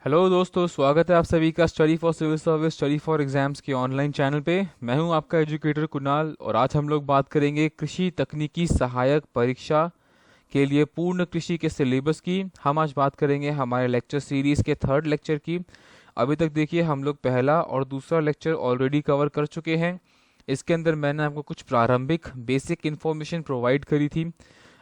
Hello दोस्तों, स्वागत है आप सभी का study for civil service study for exams के ऑनलाइन चैनल पे। मैं हूं आपका एजुकेटर कुणाल और आज हम लोग बात करेंगे कृषि तकनीकी सहायक परीक्षा के लिए पूर्ण कृषि के सिलेबस की। हम आज बात करेंगे हमारे लेक्चर सीरीज के थर्ड लेक्चर की। अभी तक देखिए हम लोग पहला और दूसरा लेक्चर ऑलरेडी कवर कर चुके हैं। इसके अंदर मैंने आपको कुछ प्रारंभिक बेसिक इन्फॉर्मेशन प्रोवाइड करी थी।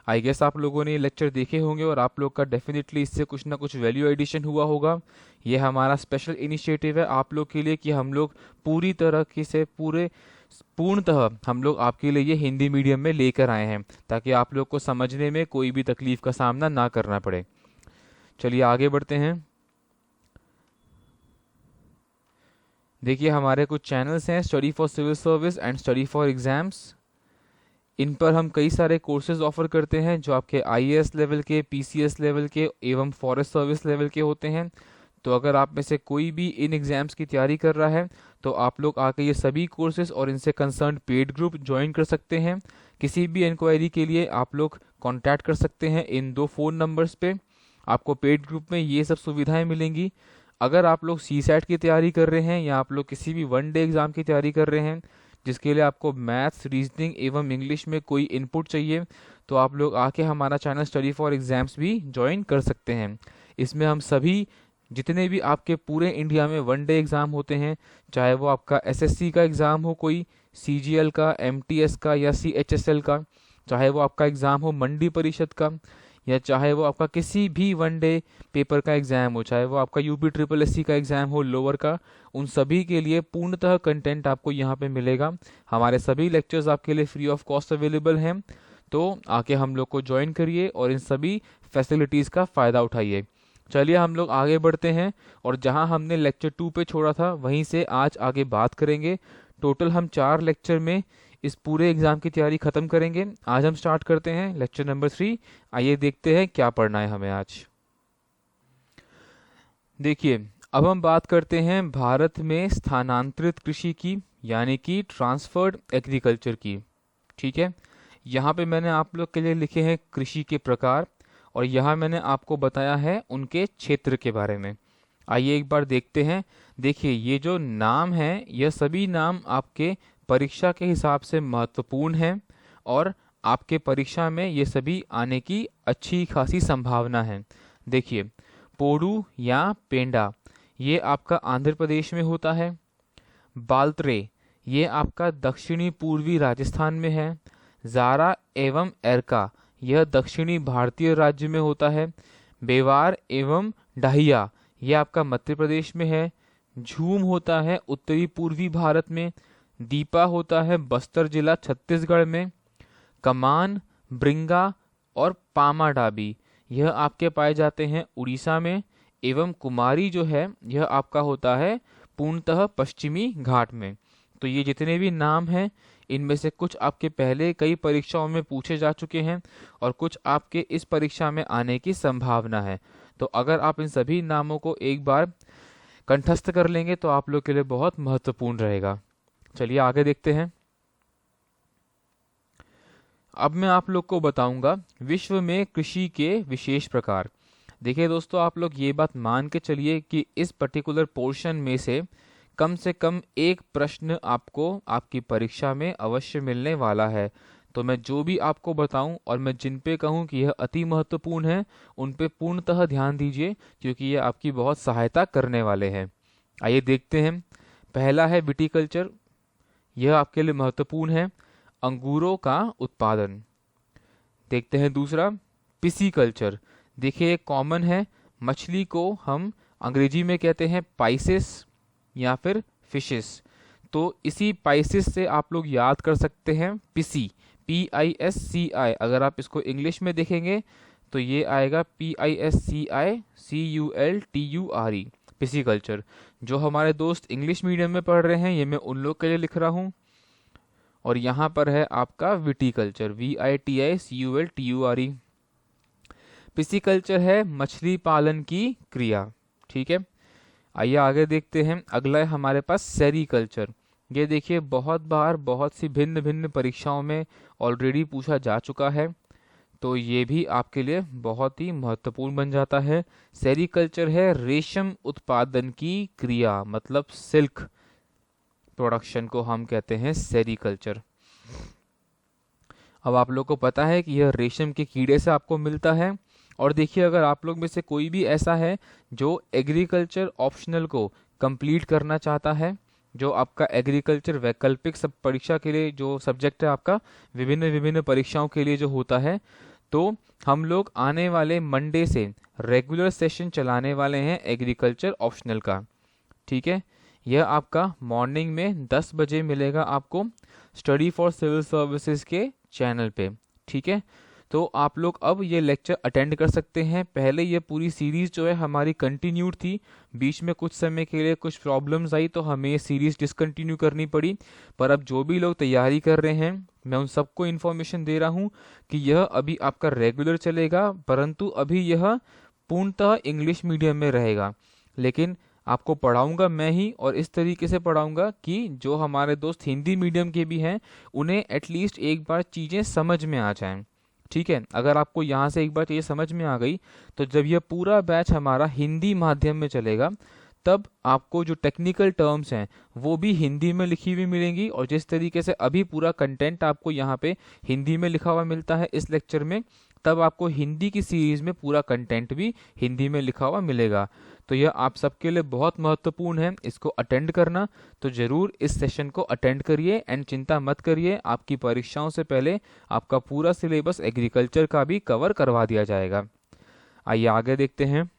आई गेस आप लोगों ने ये लेक्चर देखे होंगे और आप लोग का डेफिनेटली इससे कुछ ना कुछ वैल्यू एडिशन हुआ होगा। ये हमारा स्पेशल इनिशिएटिव है आप लोग के लिए कि हम लोग पूरी तरह से पूर्णतः हम लोग आपके लिए ये हिंदी मीडियम में लेकर आए हैं ताकि आप लोग को समझने में कोई भी तकलीफ का सामना ना करना पड़े। चलिए आगे बढ़ते हैं। देखिए हमारे कुछ चैनल्स हैं, study for civil service and study for exams. इन पर हम कई सारे कोर्सेज ऑफर करते हैं जो आपके आईएएस लेवल के, पीसीएस लेवल के एवं फॉरेस्ट सर्विस लेवल के होते हैं। तो अगर आप में से कोई भी इन एग्जाम्स की तैयारी कर रहा है तो आप लोग आके ये सभी कोर्सेज और इनसे कंसर्न पेड ग्रुप ज्वाइन कर सकते हैं। किसी भी इंक्वायरी के लिए आप लोग कांटेक्ट कर सकते हैं इन दो फ़ोन नंबर्स पे। आपको पेड ग्रुप में ये सब सुविधाएं मिलेंगी। अगर आप लोग सी सैट की तैयारी कर रहे हैं या आप लोग किसी भी वन डे एग्ज़ाम की तैयारी कर रहे हैं जिसके लिए आपको मैथ्स, रीजनिंग एवं इंग्लिश में कोई इनपुट चाहिए तो आप लोग आके हमारा चैनल स्टडी फॉर एग्जाम्स भी ज्वाइन कर सकते हैं। इसमें हम सभी जितने भी आपके पूरे इंडिया में वन डे एग्ज़ाम होते हैं, चाहे वो आपका एसएससी का एग्ज़ाम हो, कोई सीजीएल का, एमटीएस का या सीएचएसएल का, चाहे वो आपका एग्ज़ाम हो मंडी परिषद का, या चाहे वो आपका किसी भी वन डे पेपर का एग्ज़ाम हो, चाहे वो आपका यूपी ट्रिपल एससी का एग्ज़ाम हो लोअर का, उन सभी के लिए पूर्णतः कंटेंट आपको यहाँ पे मिलेगा। हमारे सभी लेक्चर्स आपके लिए फ्री ऑफ कॉस्ट अवेलेबल हैं। तो आके हम लोग को ज्वाइन करिए और इन सभी फैसिलिटीज़ का फ़ायदा उठाइए। चलिए हम लोग आगे बढ़ते हैं और जहां हमने लेक्चर 2 पे छोड़ा था वहीं से आज आगे बात करेंगे। टोटल हम 4 लेक्चर में इस पूरे एग्जाम की तैयारी खत्म करेंगे। आज हम स्टार्ट करते हैं लेक्चर नंबर 3। आइए देखते हैं क्या पढ़ना है हमें आज। देखिए अब हम बात करते हैं भारत में स्थानांतरित कृषि की, यानी कि ट्रांसफर्ड एग्रीकल्चर की। ठीक है, यहाँ पे मैंने आप लोग के लिए लिखे हैं कृषि के प्रकार और यहाँ मैंने आपको बताया है उनके क्षेत्र के बारे में। आइए एक बार देखते हैं। देखिए ये जो नाम है यह सभी नाम आपके परीक्षा के हिसाब से महत्वपूर्ण हैं और आपके परीक्षा में ये सभी आने की अच्छी खासी संभावना है। देखिए पोडू या पेंडा ये आपका आंध्र प्रदेश में होता है। बाल्त्रे ये आपका दक्षिणी पूर्वी राजस्थान में है। जारा एवं एरका यह दक्षिणी भारतीय राज्य में होता है। बेवार एवं डाहिया यह आपका मध्य प्रदेश में है। झूम होता है उत्तरी पूर्वी भारत में। दीपा होता है बस्तर जिला छत्तीसगढ़ में। कमान, ब्रिंगा और पामाडाबी यह आपके पाए जाते हैं उड़ीसा में। एवं कुमारी जो है यह आपका होता है पूर्णतः पश्चिमी घाट में। तो ये जितने भी नाम हैं इनमें से कुछ आपके पहले कई परीक्षाओं में पूछे जा चुके हैं और कुछ आपके इस परीक्षा में आने की संभावना है। तो अगर आप इन सभी नामों को एक बार कंठस्थ कर लेंगे तो आप लोग के लिए बहुत महत्वपूर्ण रहेगा। चलिए आगे देखते हैं। अब मैं आप लोग को बताऊंगा विश्व में कृषि के विशेष प्रकार। देखिए दोस्तों, आप लोग ये बात मान के चलिए कि इस पर्टिकुलर पोर्शन में से कम एक प्रश्न आपको आपकी परीक्षा में अवश्य मिलने वाला है। तो मैं जो भी आपको बताऊं और मैं जिन पे कहूं कि यह अति महत्वपूर्ण है उन पे पूर्णतः ध्यान दीजिए क्योंकि ये आपकी बहुत सहायता करने वाले हैं। आइए देखते हैं। पहला है विटीकल्चर, यह आपके लिए महत्वपूर्ण है। अंगूरों का उत्पादन। देखते हैं दूसरा पिसीकल्चर। देखिए कॉमन है, मछली को हम अंग्रेजी में कहते हैं पाइसेस या फिर फिशेस। तो इसी पाइसेस से आप लोग याद कर सकते हैं पिसी, PISCI। अगर आप इसको इंग्लिश में देखेंगे तो ये आएगा PISCICULTURE, पिसीकल्चर। जो हमारे दोस्त इंग्लिश मीडियम में पढ़ रहे हैं ये मैं उन लोग के लिए लिख रहा हूँ। और यहाँ पर है आपका विटीकल्चर, VITICULTURE। पिसीकल्चर है मछली पालन की क्रिया। ठीक है, आइए आगे देखते हैं। अगला है हमारे पास सेरीकल्चर। ये देखिए बहुत बार बहुत सी भिन्न भिन्न परीक्षाओं में ऑलरेडी पूछा जा चुका है। तो ये भी आपके लिए बहुत ही महत्वपूर्ण बन जाता है। सेरीकल्चर है रेशम उत्पादन की क्रिया, मतलब सिल्क प्रोडक्शन को हम कहते हैं सेरीकल्चर। अब आप लोग को पता है कि यह रेशम के कीड़े से आपको मिलता है। और देखिए, अगर आप लोग में से कोई भी ऐसा है जो एग्रीकल्चर ऑप्शनल को कंप्लीट करना चाहता है, जो आपका एग्रीकल्चर वैकल्पिक सब परीक्षा के लिए जो सब्जेक्ट है आपका विभिन्न विभिन्न परीक्षाओं के लिए जो होता है, तो हम लोग आने वाले मंडे से रेगुलर सेशन चलाने वाले हैं एग्रीकल्चर ऑप्शनल का। ठीक है, यह आपका मॉर्निंग में 10 बजे मिलेगा आपको स्टडी फॉर सिविल सर्विसेज के चैनल पे। ठीक है, तो आप लोग अब ये लेक्चर अटेंड कर सकते हैं। पहले ये पूरी सीरीज जो है हमारी कंटिन्यूड थी, बीच में कुछ समय के लिए कुछ प्रॉब्लम्स आई तो हमें ये सीरीज डिसकंटिन्यू करनी पड़ी। पर अब जो भी लोग तैयारी कर रहे हैं, मैं उन सबको इन्फॉर्मेशन दे रहा हूँ कि यह अभी आपका रेगुलर चलेगा, परंतु अभी यह पूर्णतः इंग्लिश मीडियम में रहेगा। लेकिन आपको पढ़ाऊंगा मैं ही, और इस तरीके से पढ़ाऊंगा कि जो हमारे दोस्त हिंदी मीडियम के भी हैं उन्हें एटलीस्ट एक बार चीज़ें समझ में आ जाएं। ठीक है, अगर आपको यहाँ से एक बार चीज़ें समझ में आ गई तो जब यह पूरा बैच हमारा हिंदी माध्यम में चलेगा तब आपको जो टेक्निकल टर्म्स हैं वो भी हिंदी में लिखी हुई मिलेंगी। और जिस तरीके से अभी पूरा कंटेंट आपको यहाँ पे हिंदी में लिखा हुआ मिलता है इस लेक्चर में, तब आपको हिंदी की सीरीज में पूरा कंटेंट भी हिंदी में लिखा हुआ मिलेगा। तो यह आप सबके लिए बहुत महत्वपूर्ण है, इसको अटेंड करना। तो जरूर इस सेशन को अटेंड करिए एंड चिंता मत करिए, आपकी परीक्षाओं से पहले आपका पूरा सिलेबस एग्रीकल्चर का भी कवर करवा दिया जाएगा। आइए आगे देखते हैं।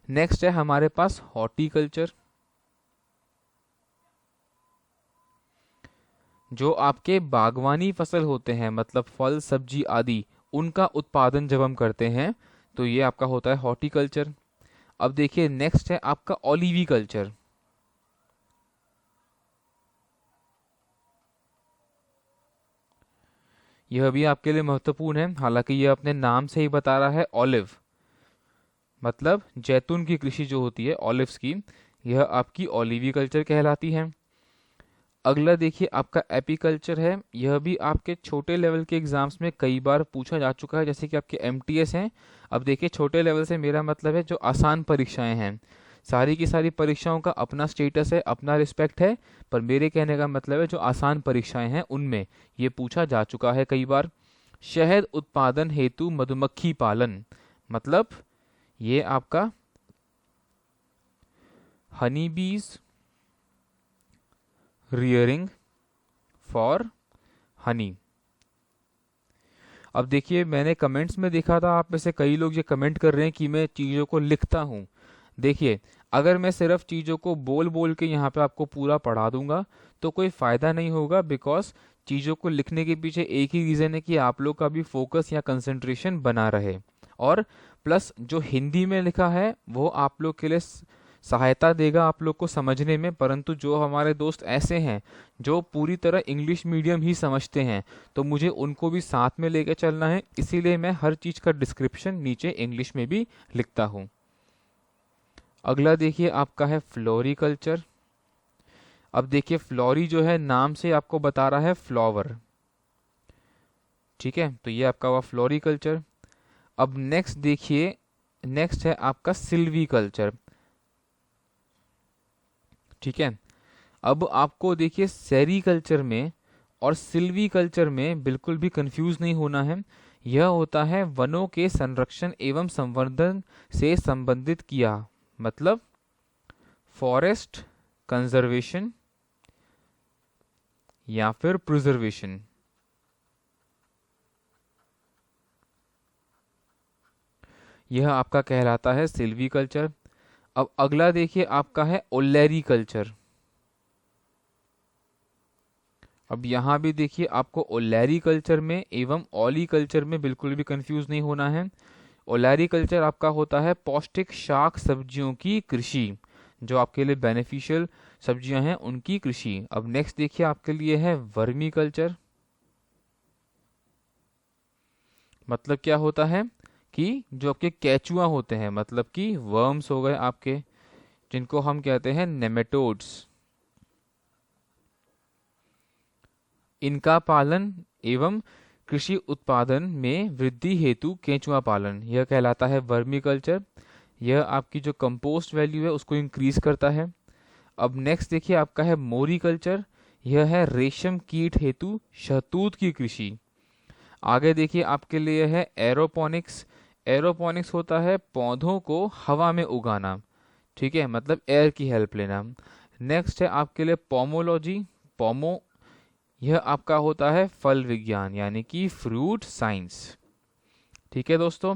नेक्स्ट है हमारे पास हॉर्टिकल्चर, जो आपके बागवानी फसल होते हैं, मतलब फल सब्जी आदि, उनका उत्पादन जब हम करते हैं तो ये आपका होता है हॉर्टिकल्चर। अब देखिए नेक्स्ट है आपका ओलिविकल्चर। यह भी आपके लिए महत्वपूर्ण है, हालांकि यह अपने नाम से ही बता रहा है ऑलिव, मतलब जैतून की कृषि जो होती है ऑलिव्स की, यह आपकी ओलिविकल्चर कहलाती है। अगला देखिए आपका एपीकल्चर है। यह भी आपके छोटे लेवल के एग्जाम्स में कई बार पूछा जा चुका है, जैसे कि आपके एमटीएस हैं। अब देखिए छोटे लेवल से मेरा मतलब है जो आसान परीक्षाएं हैं, सारी की सारी परीक्षाओं का अपना स्टेटस है, अपना रिस्पेक्ट है, पर मेरे कहने का मतलब है जो आसान परीक्षाएं हैं उनमें ये पूछा जा चुका है कई बार। शहद उत्पादन हेतु मधुमक्खी पालन, मतलब ये आपका हनी बीज रियरिंग फॉर हनी। अब देखिए मैंने कमेंट्स में देखा था आप में से कई लोग ये कमेंट कर रहे हैं कि मैं चीज़ों को लिखता हूँ। देखिए, अगर मैं सिर्फ चीज़ों को बोल बोल के यहाँ पे आपको पूरा पढ़ा दूंगा तो कोई फ़ायदा नहीं होगा, बिकॉज चीज़ों को लिखने के पीछे एक ही रीज़न है कि आप लोग का भी फोकस या कंसंट्रेशन बना रहे। और प्लस जो हिंदी में लिखा है वो आप लोग के लिए सहायता देगा आप लोग को समझने में, परंतु जो हमारे दोस्त ऐसे हैं जो पूरी तरह इंग्लिश मीडियम ही समझते हैं तो मुझे उनको भी साथ में लेकर चलना है, इसीलिए मैं हर चीज़ का डिस्क्रिप्शन नीचे इंग्लिश में भी लिखता हूँ। अगला देखिए आपका है फ्लोरिकल्चर। अब देखिए फ्लोरी जो है नाम से आपको बता रहा है फ्लावर। ठीक है, तो ये आपका हुआ फ्लोरिकल्चर। अब नेक्स्ट देखिए, नेक्स्ट है आपका सिल्वीकल्चर। ठीक है, अब आपको देखिए सेरीकल्चर में और सिल्वीकल्चर में बिल्कुल भी कंफ्यूज नहीं होना है। यह होता है वनों के संरक्षण एवं संवर्धन से संबंधित किया, मतलब फॉरेस्ट कंजर्वेशन या फिर प्रिजर्वेशन। यह आपका कहलाता है सिल्वीकल्चर। अब अगला देखिए आपका है ओलेरीकल्चर। अब यहाँ भी देखिए आपको ओलेरीकल्चर में एवं ऑलीकल्चर में बिल्कुल भी कंफ्यूज नहीं होना है। ओलेरीकल्चर आपका होता है पौष्टिक शाक सब्जियों की कृषि, जो आपके लिए बेनिफिशियल सब्जियां हैं उनकी कृषि। अब नेक्स्ट देखिए आपके लिए है वर्मी कल्चर। मतलब क्या होता है कि जो आपके केचुआ होते हैं, मतलब कि वर्म्स हो गए आपके, जिनको हम कहते हैं नेमेटोड्स, इनका पालन एवं कृषि उत्पादन में वृद्धि हेतु केंचुआ पालन, यह कहलाता है वर्मी कल्चर। यह आपकी जो कंपोस्ट वैल्यू है उसको इंक्रीज करता है। अब नेक्स्ट देखिए आपका है मोरी कल्चर, यह है रेशम कीट हेतु शहतूत की कृषि। आगे देखिए आपके लिए है एरोपोनिक्स। एरोपोनिक्स होता है पौधों को हवा में उगाना, ठीक है, मतलब एयर की हेल्प लेना। नेक्स्ट है आपके लिए पोमोलॉजी। पोमो, यह आपका होता है फल विज्ञान यानी कि फ्रूट साइंस। ठीक है दोस्तों,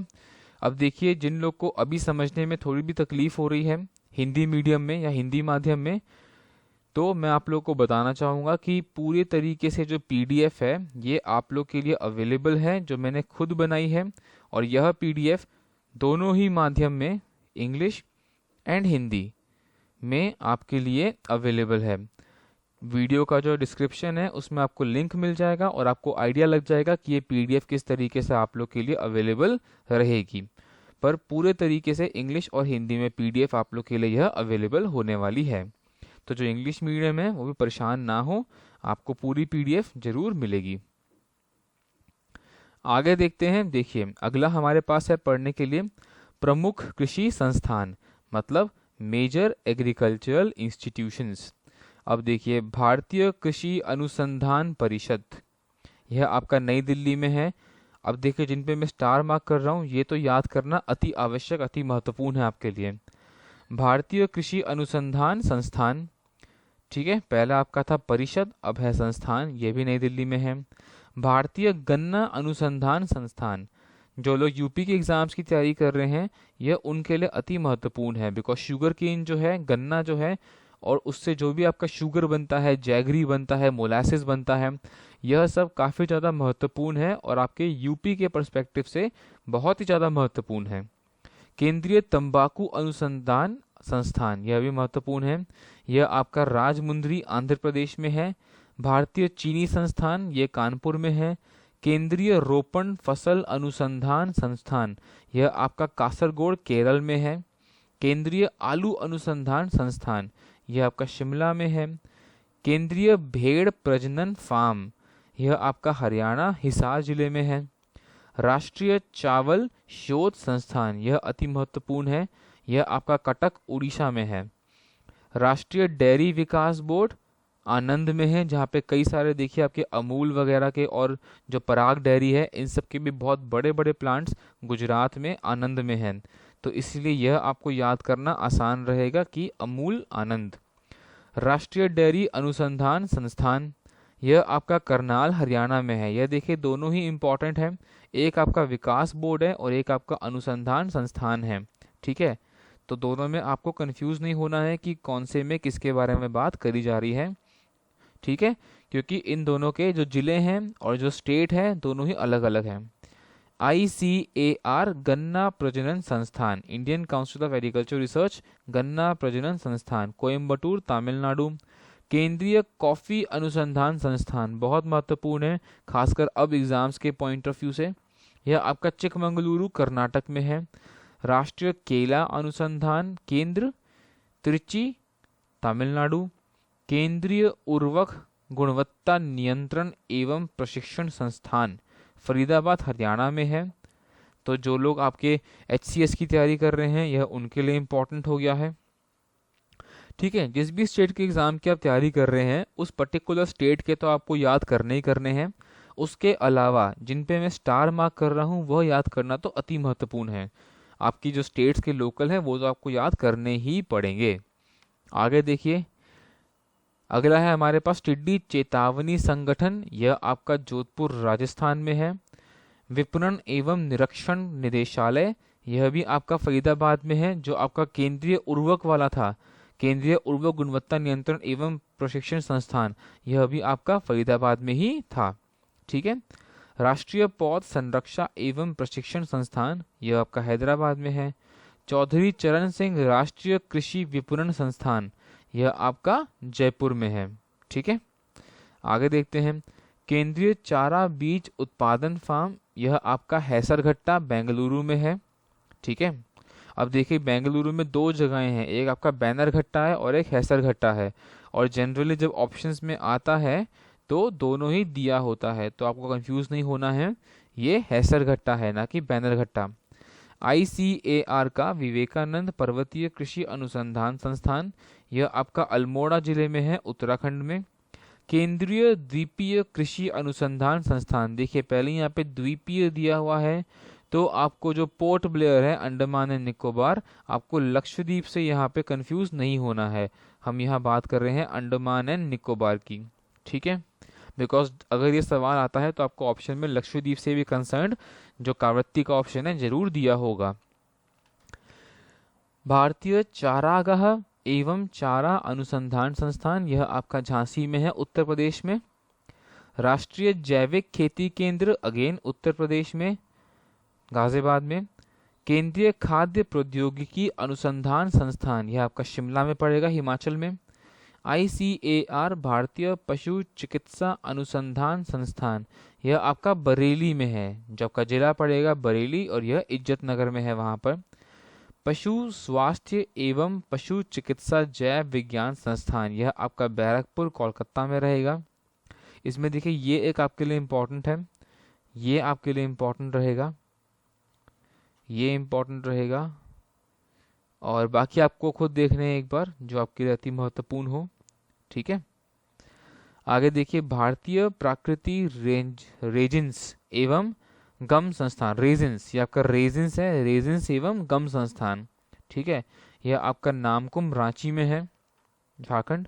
अब देखिए जिन लोग को अभी समझने में थोड़ी भी तकलीफ हो रही है हिंदी मीडियम में या हिंदी माध्यम में, तो मैं आप लोग को बताना चाहूँगा कि पूरे तरीके से जो पीडीएफ है ये आप लोग के लिए अवेलेबल है, जो मैंने खुद बनाई है। और यह पीडीएफ दोनों ही माध्यम में, इंग्लिश एंड हिंदी में आपके लिए अवेलेबल है। वीडियो का जो डिस्क्रिप्शन है उसमें आपको लिंक मिल जाएगा और आपको आइडिया लग जाएगा कि ये पीडीएफ किस तरीके से आप लोग के लिए अवेलेबल रहेगी। पर पूरे तरीके से इंग्लिश और हिंदी में पीडीएफ आप लोग के लिए यह अवेलेबल होने वाली है। तो जो इंग्लिश मीडियम है वो भी परेशान ना हो, आपको पूरी पीडीएफ जरूर मिलेगी। आगे देखते हैं, देखिए अगला हमारे पास है पढ़ने के लिए प्रमुख कृषि संस्थान, मतलब मेजर एग्रीकल्चरल इंस्टीट्यूशंस। अब देखिए भारतीय कृषि अनुसंधान परिषद, यह आपका नई दिल्ली में है। अब देखिए जिन पे मैं स्टार मार्क कर रहा हूँ ये तो याद करना अति आवश्यक, अति महत्वपूर्ण है आपके लिए। भारतीय कृषि अनुसंधान संस्थान, ठीक है, पहला आपका था परिषद, अब है संस्थान, ये भी नई दिल्ली में है। भारतीय गन्ना अनुसंधान संस्थान, जो लोग यूपी के एग्जाम्स की तैयारी कर रहे हैं यह उनके लिए अति महत्वपूर्ण है, बिकॉज शुगर केन जो है, गन्ना जो है, और उससे जो भी आपका शुगर बनता है, जैगरी बनता है, मोलासिस बनता है, यह सब काफ़ी ज़्यादा महत्वपूर्ण है और आपके यूपी के पर्सपेक्टिव से बहुत ही ज़्यादा महत्वपूर्ण है। केंद्रीय तंबाकू अनुसंधान संस्थान, यह भी महत्वपूर्ण है, यह आपका राजमुंद्री आंध्र प्रदेश में है। भारतीय चीनी संस्थान, ये कानपुर में है। केंद्रीय रोपण फसल अनुसंधान संस्थान, यह आपका कासरगोड केरल में है। केंद्रीय आलू अनुसंधान संस्थान, यह आपका शिमला में है। केंद्रीय भेड़ प्रजनन फार्म, यह आपका हरियाणा हिसार जिले में है। राष्ट्रीय चावल शोध संस्थान, यह अति महत्वपूर्ण है, यह आपका कटक उड़ीसा में है। राष्ट्रीय डेयरी विकास बोर्ड आनंद में है, जहाँ पे कई सारे देखिए आपके अमूल वगैरह के और जो पराग डेयरी है इन सब के भी बहुत बड़े बड़े प्लांट्स गुजरात में आनंद में हैं, तो इसलिए यह आपको याद करना आसान रहेगा कि अमूल आनंद। राष्ट्रीय डेयरी अनुसंधान संस्थान, यह आपका करनाल हरियाणा में है। यह देखिए दोनों ही इम्पोर्टेंट है, एक आपका विकास बोर्ड है और एक आपका अनुसंधान संस्थान है, ठीक है। तो दोनों में आपको कंफ्यूज नहीं होना है कि कौन से में किसके बारे में बात करी जा रही है, ठीक है, क्योंकि इन दोनों के जो जिले हैं और जो स्टेट है दोनों ही अलग अलग हैं। ICAR गन्ना प्रजनन संस्थान, Indian council of agriculture research गन्ना प्रजनन संस्थान, कोयम्बटूर तमिलनाडु। केंद्रीय कॉफी अनुसंधान संस्थान, बहुत महत्वपूर्ण है खासकर अब एग्जाम्स के पॉइंट ऑफ व्यू से, यह आपका चिकमंगलुरु कर्नाटक में है। राष्ट्रीय केला अनुसंधान केंद्र त्रिची तमिलनाडु। केंद्रीय उर्वरक गुणवत्ता नियंत्रण एवं प्रशिक्षण संस्थान फरीदाबाद हरियाणा में है। तो जो लोग आपके HCS की तैयारी कर रहे हैं यह उनके लिए इम्पोर्टेंट हो गया है, ठीक है। जिस भी स्टेट के एग्जाम की आप तैयारी कर रहे हैं उस पर्टिकुलर स्टेट के तो आपको याद करने ही करने हैं, उसके अलावा जिन पे मैं स्टार मार्क कर रहा हूँ वह याद करना तो अति महत्वपूर्ण है। आपकी जो स्टेट्स के लोकल है वो तो आपको याद करने ही पड़ेंगे। आगे देखिए अगला है हमारे पास टिड्डी चेतावनी संगठन, यह आपका जोधपुर राजस्थान में है। विपणन एवं निरीक्षण निदेशालय, यह भी आपका फरीदाबाद में है। जो आपका केंद्रीय उर्वरक वाला था, केंद्रीय उर्वरक गुणवत्ता नियंत्रण एवं प्रशिक्षण संस्थान, यह भी आपका फरीदाबाद में ही था, ठीक है। राष्ट्रीय पौध संरक्षा एवं प्रशिक्षण संस्थान, यह आपका हैदराबाद में है। चौधरी चरण सिंह राष्ट्रीय कृषि विपणन संस्थान, यह आपका जयपुर में है, ठीक है। आगे देखते हैं केंद्रीय चारा बीज उत्पादन फार्म, यह आपका हैसरघट्टा बेंगलुरु में है, ठीक है। अब देखिए बेंगलुरु में दो जगहें हैं, एक आपका बैनरघट्टा है और एक हैसरघट्टा है, और जनरली जब ऑप्शंस में आता है तो दोनों ही दिया होता है, तो आपको कंफ्यूज नहीं होना है, ये हैसरघट्टा है ना कि बैनरघट्टा। ICAR का विवेकानंद पर्वतीय कृषि अनुसंधान संस्थान, यह आपका अल्मोड़ा जिले में है, उत्तराखंड में। केंद्रीय द्वीपीय कृषि अनुसंधान संस्थान, देखिए पहले यहाँ पे द्वीपीय दिया हुआ है, तो आपको जो पोर्ट ब्लेयर है अंडमान एंड निकोबार, आपको लक्षद्वीप से यहाँ पे कंफ्यूज नहीं होना है। हम यहाँ बात कर रहे हैं अंडमान एंड निकोबार की, ठीक है। बिकॉज अगर ये सवाल आता है तो आपको ऑप्शन में लक्षद्वीप से भी कंसर्न्ड जो कावरत्ती का ऑप्शन है जरूर दिया होगा। भारतीय चारागाह एवं चारा अनुसंधान संस्थान, यह आपका झांसी में है, उत्तर प्रदेश में। राष्ट्रीय जैविक खेती केंद्र, अगेन उत्तर प्रदेश में, गाजियाबाद में। केंद्रीय खाद्य प्रौद्योगिकी अनुसंधान संस्थान, यह आपका शिमला में पड़ेगा, हिमाचल में। ICAR भारतीय पशु चिकित्सा अनुसंधान संस्थान, यह आपका बरेली में है, जो आपका जिला पड़ेगा बरेली, और यह इज्जत नगर में है वहाँ पर। पशु स्वास्थ्य एवं पशु चिकित्सा जैव विज्ञान संस्थान, यह आपका बैरकपुर कोलकाता में रहेगा। इसमें देखिए ये एक आपके लिए इम्पोर्टेंट है, ये आपके लिए इम्पोर्टेंट रहेगा, ये इम्पोर्टेंट रहेगा, और बाकी आपको खुद देखने हैं एक बार जो आपके लिए अति महत्वपूर्ण हो, ठीक है। आगे देखिए भारतीय प्राकृति रेजिन्स एवं गम संस्थान, रेजिन्स, ये आपका रेजिन्स है, रेजिन्स एवं गम संस्थान, ठीक है, यह आपका नामकुम रांची में है, झारखंड।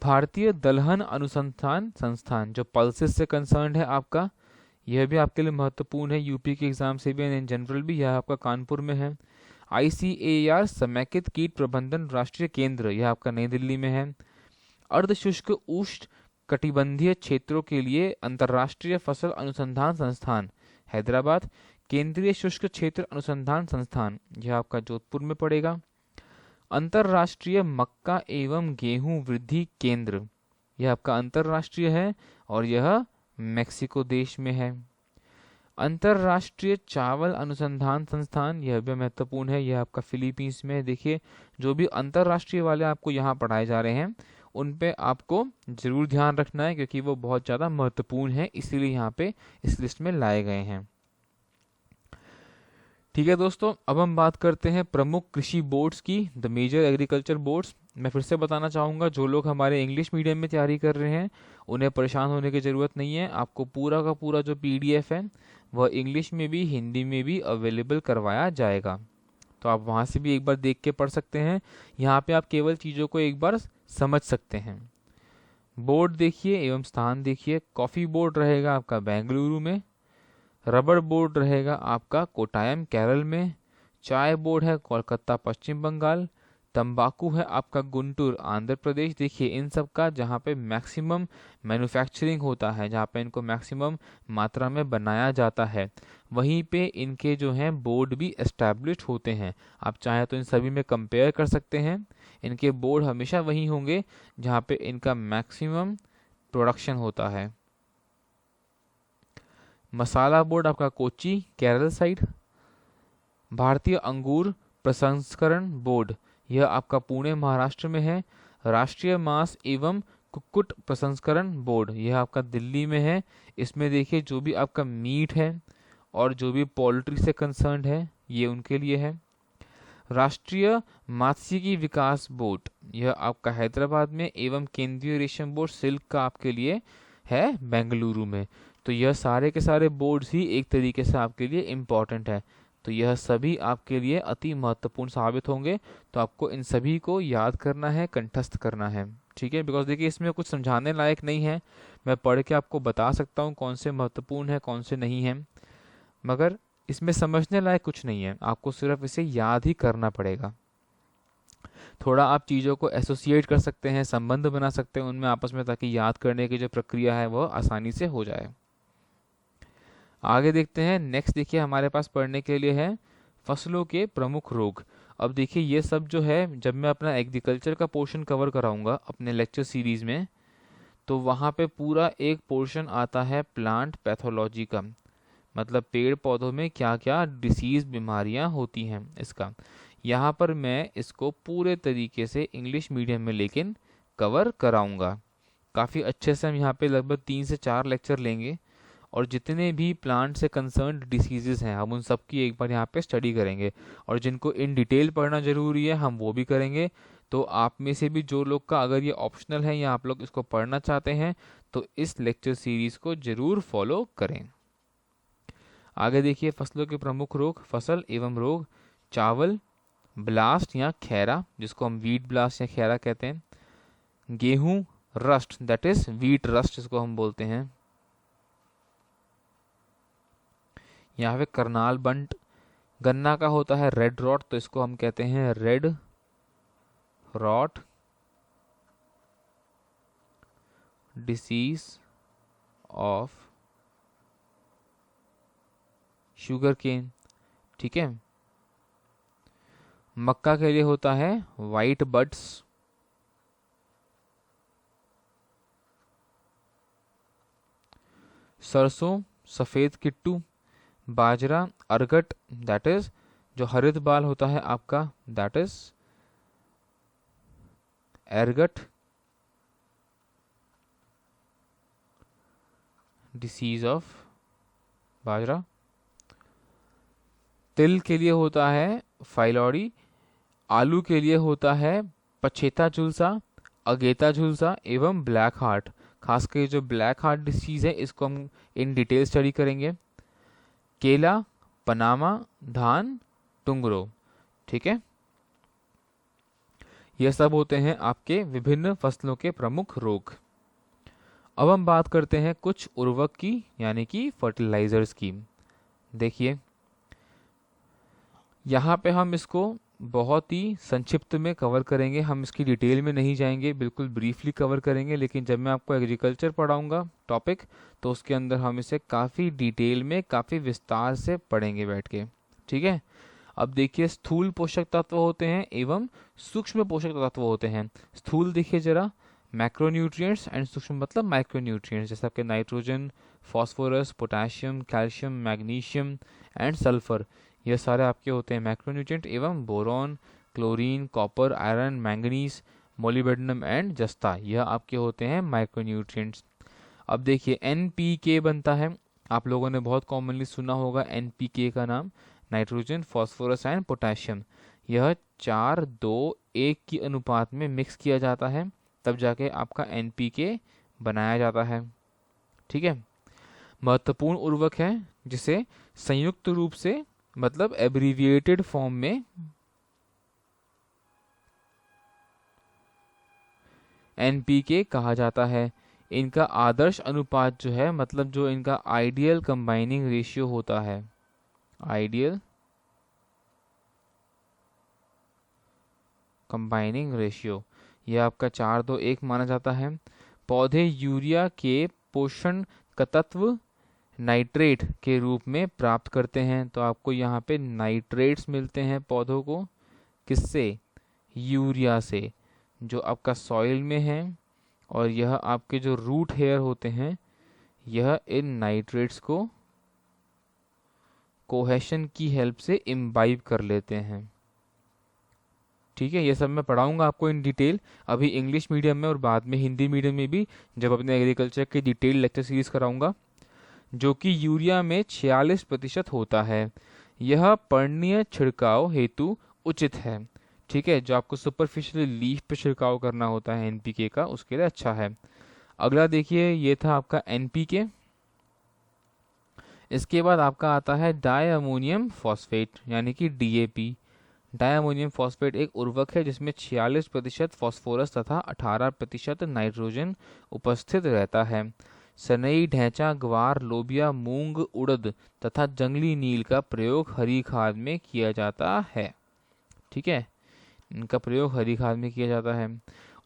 भारतीय दलहन अनुसंधान संस्थान, जो पल्सेस से कंसर्न्ड है आपका, यह भी आपके लिए महत्वपूर्ण है, यूपी के एग्जाम से भी इन जनरल भी, यह आपका कानपुर में है। ICAR समेकित कीट प्रबंधन राष्ट्रीय केंद्र, यह आपका नई दिल्ली में है। अर्धशुष्क उष्ण कटिबंधीय क्षेत्रों के लिए अंतर्राष्ट्रीय फसल अनुसंधान संस्थान, हैदराबाद। केंद्रीय शुष्क क्षेत्र अनुसंधान संस्थान, यह आपका जोधपुर में पड़ेगा। अंतर्राष्ट्रीय मक्का एवं गेहूं वृद्धि केंद्र, यह आपका अंतर्राष्ट्रीय है और यह मेक्सिको देश में है। अंतर्राष्ट्रीय चावल अनुसंधान संस्थान, यह भी महत्वपूर्ण है, यह आपका फिलीपींस में है। देखिए जो भी अंतर्राष्ट्रीय वाले आपको यहाँ पढ़ाए जा रहे हैं उन पे आपको जरूर ध्यान रखना है, क्योंकि वो बहुत ज़्यादा महत्वपूर्ण है, इसीलिए यहाँ पे इस लिस्ट में लाए गए हैं, ठीक है दोस्तों। अब हम बात करते हैं प्रमुख कृषि बोर्ड्स की, द मेजर एग्रीकल्चर बोर्ड्स। मैं फिर से बताना चाहूँगा, जो लोग हमारे इंग्लिश मीडियम में तैयारी कर रहे हैं उन्हें परेशान होने की ज़रूरत नहीं है, आपको पूरा का पूरा जो PDF है वह इंग्लिश में भी हिंदी में भी अवेलेबल करवाया जाएगा, तो आप वहाँ से भी एक बार देख के पढ़ सकते हैं। यहाँ पे आप केवल चीज़ों को एक बार समझ सकते हैं। बोर्ड देखिए एवं स्थान देखिए, कॉफ़ी बोर्ड रहेगा आपका बेंगलुरु में, रबर बोर्ड रहेगा आपका कोटायम केरल में, चाय बोर्ड है कोलकाता पश्चिम बंगाल, तंबाकू है आपका गुंटूर आंध्र प्रदेश। देखिए इन सब का जहाँ पे मैक्सिमम मैन्युफैक्चरिंग होता है, जहाँ पे इनको मैक्सिमम मात्रा में बनाया जाता है, वहीं पे इनके जो हैं बोर्ड भी एस्टैब्लिश्ड होते हैं। आप चाहें तो इन सभी में कंपेयर कर सकते हैं, इनके बोर्ड हमेशा वही होंगे जहाँ पे इनका मैक्सिमम प्रोडक्शन होता है। मसाला बोर्ड आपका कोची केरल साइड। भारतीय अंगूर प्रसंस्करण बोर्ड, यह आपका पुणे महाराष्ट्र में है। राष्ट्रीय मांस एवं कुक्कुट प्रसंस्करण बोर्ड, यह आपका दिल्ली में है। इसमें देखिए जो भी आपका मीट है और जो भी पोल्ट्री से कंसर्न्ड है ये उनके लिए है। राष्ट्रीय मात्स्यिकी विकास बोर्ड, यह आपका हैदराबाद में, एवं केंद्रीय रेशम बोर्ड सिल्क का आपके लिए है बेंगलुरु में। तो यह सारे के सारे बोर्ड्स ही एक तरीके से आपके लिए इम्पॉर्टेंट है, तो यह सभी आपके लिए अति महत्वपूर्ण साबित होंगे। तो आपको इन सभी को याद करना है, कंठस्थ करना है, ठीक है। बिकॉज देखिए इसमें कुछ समझाने लायक नहीं है, मैं पढ़ के आपको बता सकता हूँ कौन से महत्वपूर्ण है कौन से नहीं है, मगर इसमें समझने लायक कुछ नहीं है, आपको सिर्फ इसे याद ही करना पड़ेगा। थोड़ा आप चीज़ों को एसोसिएट कर सकते हैं, संबंध बना सकते हैं उनमें आपस में, ताकि याद करने की जो प्रक्रिया है वह आसानी से हो जाए। आगे देखते हैं, नेक्स्ट देखिए हमारे पास पढ़ने के लिए है फसलों के प्रमुख रोग। अब देखिए ये सब जो है, जब मैं अपना एग्रीकल्चर का पोर्शन कवर कराऊंगा अपने लेक्चर सीरीज में, तो वहाँ पे पूरा एक पोर्शन आता है प्लांट पैथोलॉजी का, मतलब पेड़ पौधों में क्या क्या डिसीज़ बीमारियाँ होती हैं इसका। यहाँ पर मैं इसको पूरे तरीके से इंग्लिश मीडियम में लेकिन कवर कराऊंगा। काफ़ी अच्छे से हम यहाँ पे लगभग 3 से 4 लेक्चर लेंगे और जितने भी प्लांट से कंसर्न्ड डिसीजेज हैं हम उन सब की एक बार यहाँ पे स्टडी करेंगे, और जिनको इन डिटेल पढ़ना ज़रूरी है हम वो भी करेंगे। तो आप में से भी जो लोग का अगर ये ऑप्शनल है या आप लोग इसको पढ़ना चाहते हैं तो इस लेक्चर सीरीज़ को ज़रूर फॉलो करें। आगे देखिए, फसलों के प्रमुख रोग, फसल एवं रोग, चावल ब्लास्ट या खैरा जिसको हम वीट ब्लास्ट या खैरा कहते हैं, गेहूं rust that is wheat rust जिसको हम बोलते हैं, यहाँ पे करनाल बंट, गन्ना का होता है रेड रॉट तो इसको हम कहते हैं red rot disease of sugar cane, ठीक है। मक्का के लिए होता है वाइट बड्स, सरसों सफेद किट्टू, बाजरा अर्गट दैट इज जो हरित बाल होता है आपका दैट इज एरगट डिसीज ऑफ बाजरा, तिल के लिए होता है फाइलॉरी, आलू के लिए होता है पछेता झुलसा, अगेता झुलसा एवं ब्लैक हार्ट। खासकर जो ब्लैक हार्ट डिसीज है इसको हम इन डिटेल स्टडी करेंगे। केला, पनामा, धान, टुंगरो, ठीक है। यह सब होते हैं आपके विभिन्न फसलों के प्रमुख रोग। अब हम बात करते हैं कुछ उर्वरक की यानी कि फर्टिलाइजर्स की। देखिए यहाँ पे हम इसको बहुत ही संक्षिप्त में कवर करेंगे, हम इसकी डिटेल में नहीं जाएंगे, बिल्कुल ब्रीफली कवर करेंगे। लेकिन जब मैं आपको एग्रीकल्चर पढ़ाऊंगा टॉपिक तो उसके अंदर हम इसे काफ़ी डिटेल में काफ़ी विस्तार से पढ़ेंगे बैठ के, ठीक है। अब देखिए, स्थूल पोषक तत्व होते हैं एवं सूक्ष्म पोषक तत्व होते हैं। स्थूल देखिए जरा, मैक्रोन्यूट्रिएंट्स, एंड सूक्ष्म मतलब माइक्रोन्यूट्रिएंट्स, जैसे आपके nitrogen, phosphorus, potassium, calcium, magnesium and sulphur, यह सारे आपके होते हैं मैक्रोन्यूट्रिएंट। एवं boron, chlorine, copper, iron, manganese, molybdenum and जस्ता, यह आपके होते हैं माइक्रोन्यूट्रिएंट्स। अब देखिए एनपीके बनता है, आप लोगों ने बहुत कॉमनली सुना होगा एनपीके का नाम, नाइट्रोजन, फास्फोरस एंड पोटेशियम। यह 4:2:1 की अनुपात में मिक्स किया जाता है तब जाके आपका एनपीके बनाया जाता है, ठीक है। महत्वपूर्ण उर्वरक है जिसे संयुक्त रूप से मतलब एब्रीविएटेड फॉर्म में एनपीके कहा जाता है। इनका आदर्श अनुपात जो है मतलब जो इनका आइडियल कंबाइनिंग रेशियो होता है, आइडियल कंबाइनिंग रेशियो, यह आपका 4:2:1 माना जाता है। पौधे यूरिया के पोषण का तत्व नाइट्रेट के रूप में प्राप्त करते हैं, तो आपको यहाँ पे नाइट्रेट्स मिलते हैं पौधों को, किससे? यूरिया से, जो आपका सॉइल में है, और यह आपके जो रूट हेयर होते हैं यह इन नाइट्रेट्स को कोहेशन की हेल्प से इम्बाइब कर लेते हैं, ठीक है। ये सब मैं पढ़ाऊंगा आपको इन डिटेल, अभी इंग्लिश मीडियम में और बाद में हिंदी मीडियम में भी जब अपने एग्रीकल्चर की डिटेल लेक्चर सीरीज कराऊंगा, जो कि यूरिया में 46% होता है। यह पर्णीय छिड़काव हेतु उचित है, ठीक है। जो आपको सुपरफिशियल लीफ पे छिड़काव करना होता है एनपीके का, उसके लिए अच्छा है। अगला देखिए, ये था आपका एनपीके। इसके बाद आपका आता है डाई अमोनियम फॉस्फेट यानी कि डीएपी। डाई अमोनियम फॉस्फेट एक उर्वरक है जिसमें 46% फॉस्फोरस तथा 18% नाइट्रोजन उपस्थित रहता है। सनई, ढैंचा, ग्वार, लोबिया, मूंग, उड़द तथा जंगली नील का प्रयोग हरी खाद में किया जाता है, ठीक है। इनका प्रयोग हरी खाद में किया जाता है।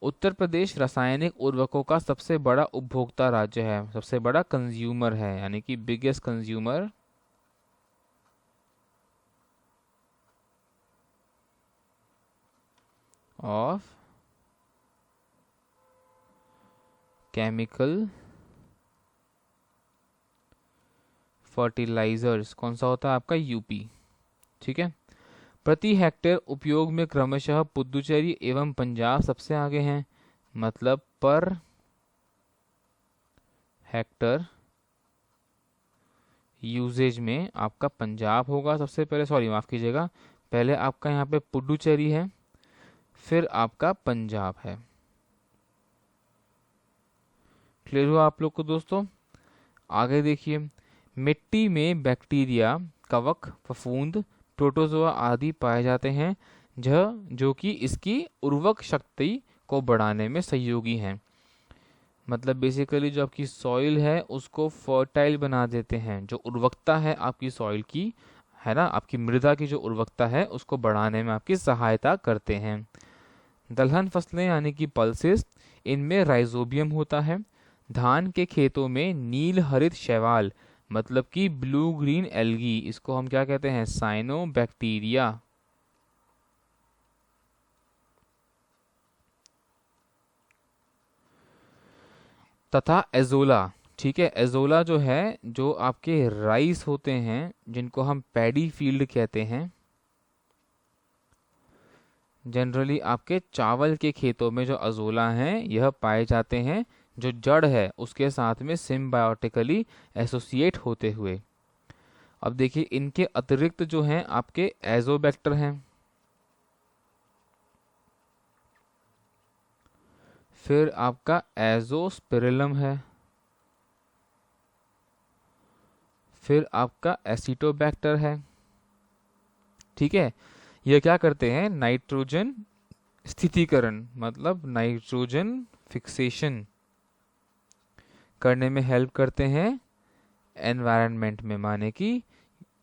उत्तर प्रदेश रासायनिक उर्वरकों का सबसे बड़ा उपभोक्ता राज्य है, सबसे बड़ा कंज्यूमर है, यानी कि biggest consumer of chemical fertilisers कौन सा होता है आपका? यूपी, ठीक है। प्रति हेक्टेयर उपयोग में क्रमशः पुदुचेरी एवं पंजाब सबसे आगे हैं, मतलब पर हेक्टर यूजेज में आपका पंजाब होगा सबसे पहले, सॉरी माफ़ कीजिएगा, पहले आपका यहाँ पे पुडुचेरी है, फिर आपका पंजाब है। क्लियर हुआ आप लोग को दोस्तों? आगे देखिए, मिट्टी में बैक्टीरिया, कवक, फफूंद, प्रोटोजोआ आदि पाए जाते हैं जो कि इसकी उर्वरक शक्ति को बढ़ाने में सहयोगी हैं। मतलब बेसिकली जो आपकी सॉइल है उसको फर्टाइल बना देते हैं, जो उर्वरकता है आपकी सॉइल की, है ना, आपकी मृदा की जो उर्वरकता है उसको बढ़ाने में आपकी सहायता करते हैं। दलहन फसलें यानी कि पल्सेस, इनमें राइजोबियम होता है। धान के खेतों में नील हरित शैवाल, मतलब कि ब्लू ग्रीन एल्गी, इसको हम क्या कहते हैं, साइनोबैक्टीरिया, तथा एजोला। ठीक है, एजोला जो है, जो आपके राइस होते हैं जिनको हम पैडी फील्ड कहते हैं, जनरली आपके चावल के खेतों में जो अजोला हैं यह पाए जाते हैं, जो जड़ है उसके साथ में सिम्बायोटिकली एसोसिएट होते हुए। अब देखिए इनके अतिरिक्त जो हैं आपके एजोबैक्टर हैं, फिर आपका एजोस्पिरिलम है, फिर आपका एसिटोबैक्टर है। ठीक है, ये क्या करते हैं, नाइट्रोजन स्थितीकरण, मतलब नाइट्रोजन फिक्सेशन करने में हेल्प करते हैं एनवायरनमेंट में, माने कि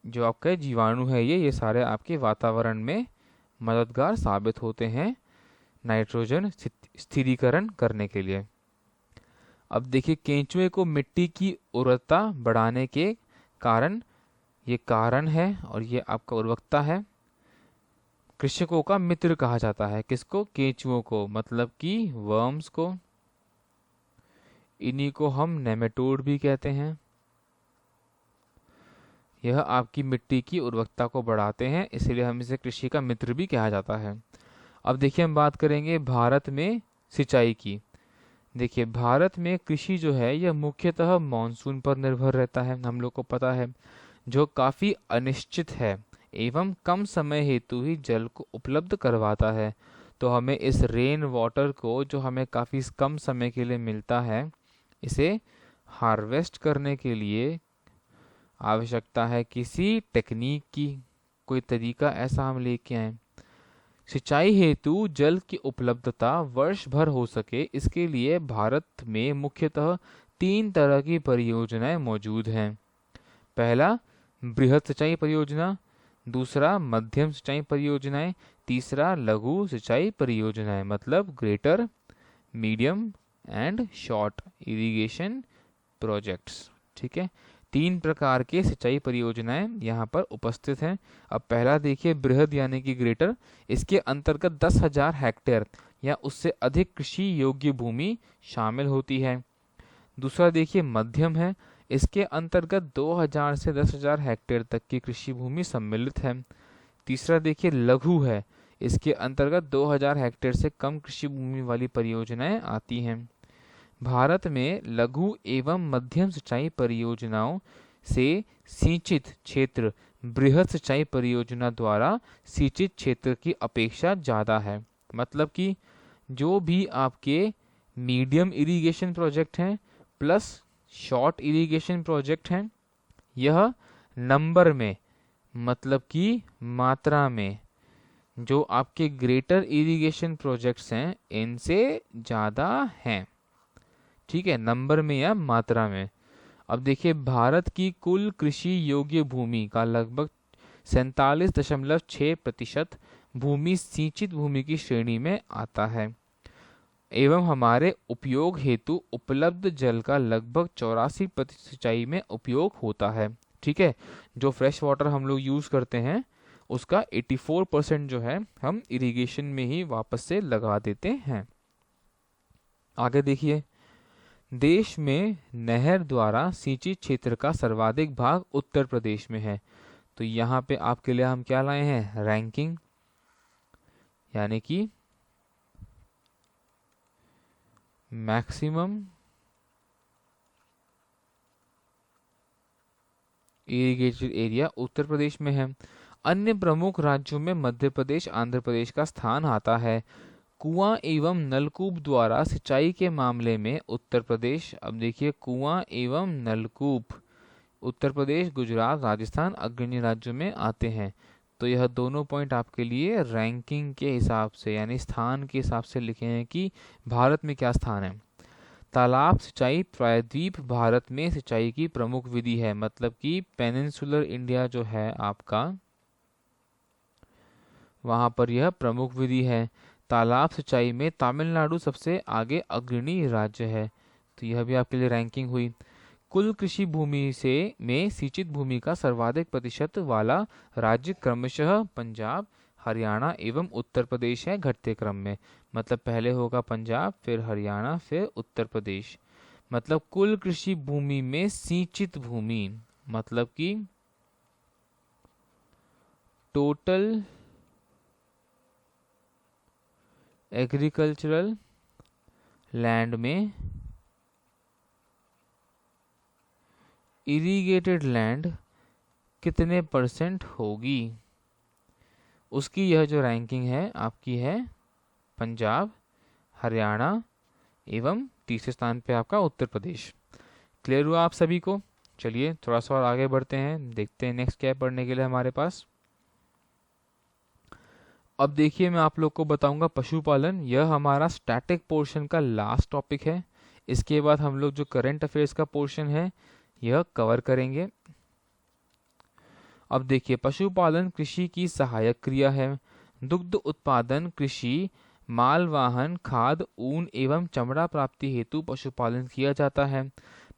जो आपका जीवाणु है ये सारे आपके वातावरण में मददगार साबित होते हैं नाइट्रोजन स्थिरीकरण करने के लिए। अब देखिए केंचुए को मिट्टी की उर्वरता बढ़ाने के कारण, ये कारण है और ये आपका उर्वरकता है, कृषकों का मित्र कहा जाता है। किसको? केंचुओं को, मतलब कि वर्म्स को। इन्हीं को हम नेमेटोड भी कहते हैं। यह आपकी मिट्टी की उर्वरकता को बढ़ाते हैं, इसलिए हम इसे कृषि का मित्र भी कहा जाता है। अब देखिए हम बात करेंगे भारत में सिंचाई की। देखिए भारत में कृषि जो है यह मुख्यतः मानसून पर निर्भर रहता है, हम लोग को पता है, जो काफ़ी अनिश्चित है एवं कम समय हेतु ही जल को उपलब्ध करवाता है। तो हमें इस रेन वाटर को, जो हमें काफ़ी कम समय के लिए मिलता है, इसे हार्वेस्ट करने के लिए आवश्यकता है किसी टेक्निक की, कोई तरीका ऐसा हम लेके आए। सिंचाई हेतु जल की उपलब्धता वर्ष भर हो सके, इसके लिए भारत में मुख्यतः 3 तरह की परियोजनाएं मौजूद हैं। पहला बृहद सिंचाई परियोजना, दूसरा मध्यम सिंचाई परियोजनाएं, तीसरा लघु सिंचाई परियोजनाएं, मतलब greater, medium and short irrigation projects. ठीक है, 3 प्रकार के सिंचाई परियोजनाएं यहाँ पर उपस्थित हैं। अब पहला देखिए बृहद यानी कि ग्रेटर, इसके अंतर्गत 10,000 हेक्टेयर या उससे अधिक कृषि योग्य भूमि शामिल होती है। दूसरा देखिए मध्यम है, इसके अंतर्गत 2,000 से 10,000 हेक्टेयर तक की कृषि भूमि सम्मिलित है। तीसरा देखिए लघु है, इसके अंतर्गत 2,000 हेक्टेयर से कम कृषि भूमि वाली परियोजनाएं आती हैं। भारत में लघु एवं मध्यम सिंचाई परियोजनाओं से सिंचित क्षेत्र बृहद सिंचाई परियोजना द्वारा सिंचित क्षेत्र की अपेक्षा ज़्यादा है। मतलब कि जो भी आपके मीडियम इरिगेशन प्रोजेक्ट हैं प्लस शॉर्ट इरिगेशन प्रोजेक्ट हैं, यह नंबर में, मतलब कि मात्रा में, जो आपके ग्रेटर इरिगेशन प्रोजेक्ट्स हैं इनसे ज़्यादा हैं। ठीक है, नंबर में या मात्रा में। अब देखिए भारत की कुल कृषि योग्य भूमि का लगभग 47.6% भूमि सिंचित भूमि की श्रेणी में आता है एवं हमारे उपयोग हेतु उपलब्ध जल का लगभग 84% सिंचाई में उपयोग होता है। ठीक है, जो फ्रेश वाटर हम लोग यूज़ करते हैं उसका 84% जो है हम इरिगेशन में ही वापस से लगा देते हैं। आगे देखिए, देश में नहर द्वारा सिंचित क्षेत्र का सर्वाधिक भाग उत्तर प्रदेश में है। तो यहाँ पे आपके लिए हम क्या लाए हैं, रैंकिंग, यानी कि maximum irrigated area Uttar Pradesh में है। अन्य प्रमुख राज्यों में मध्य प्रदेश, आंध्र प्रदेश का स्थान आता है। कुआं एवं नलकूप द्वारा सिंचाई के मामले में उत्तर प्रदेश, अब देखिए कुआं एवं नलकूप उत्तर प्रदेश, गुजरात, राजस्थान अग्रणी राज्यों में आते हैं। तो यह दोनों पॉइंट आपके लिए रैंकिंग के हिसाब से यानी स्थान के हिसाब से लिखे हैं कि भारत में क्या स्थान है। तालाब सिंचाई प्रायद्वीप भारत में सिंचाई की प्रमुख विधि है, मतलब कि पेनिनसुलर इंडिया जो है आपका, वहां पर यह प्रमुख विधि है। तालाब सिंचाई में तमिलनाडु सबसे आगे अग्रणी राज्य है। तो यह भी आपके लिए रैंकिंग हुई। कुल कृषि भूमि से में सिंचित भूमि का सर्वाधिक प्रतिशत वाला राज्य क्रमशः पंजाब, हरियाणा एवं उत्तर प्रदेश है, घटते क्रम में। मतलब पहले होगा पंजाब, फिर हरियाणा, फिर उत्तर प्रदेश। मतलब कुल कृषि भूमि में सिंचित भूमि, मतलब कि टोटल एग्रीकल्चरल लैंड में इरिगेटेड लैंड कितने परसेंट होगी, उसकी यह जो रैंकिंग है आपकी है पंजाब, हरियाणा एवं तीसरे स्थान पे आपका उत्तर प्रदेश। क्लियर हुआ आप सभी को? चलिए थोड़ा सा और आगे बढ़ते हैं, देखते हैं नेक्स्ट क्या है पढ़ने के लिए हमारे पास। अब देखिए मैं आप लोग को बताऊंगा पशुपालन। यह हमारा स्टैटिक पोर्शन का लास्ट टॉपिक है। इसके बाद हम लोग जो करंट अफेयर्स का पोर्शन है यह कवर करेंगे। अब देखिए पशुपालन कृषि की सहायक क्रिया है। दुग्ध उत्पादन, कृषि, मालवाहन, खाद, ऊन एवं चमड़ा प्राप्ति हेतु पशुपालन किया जाता है।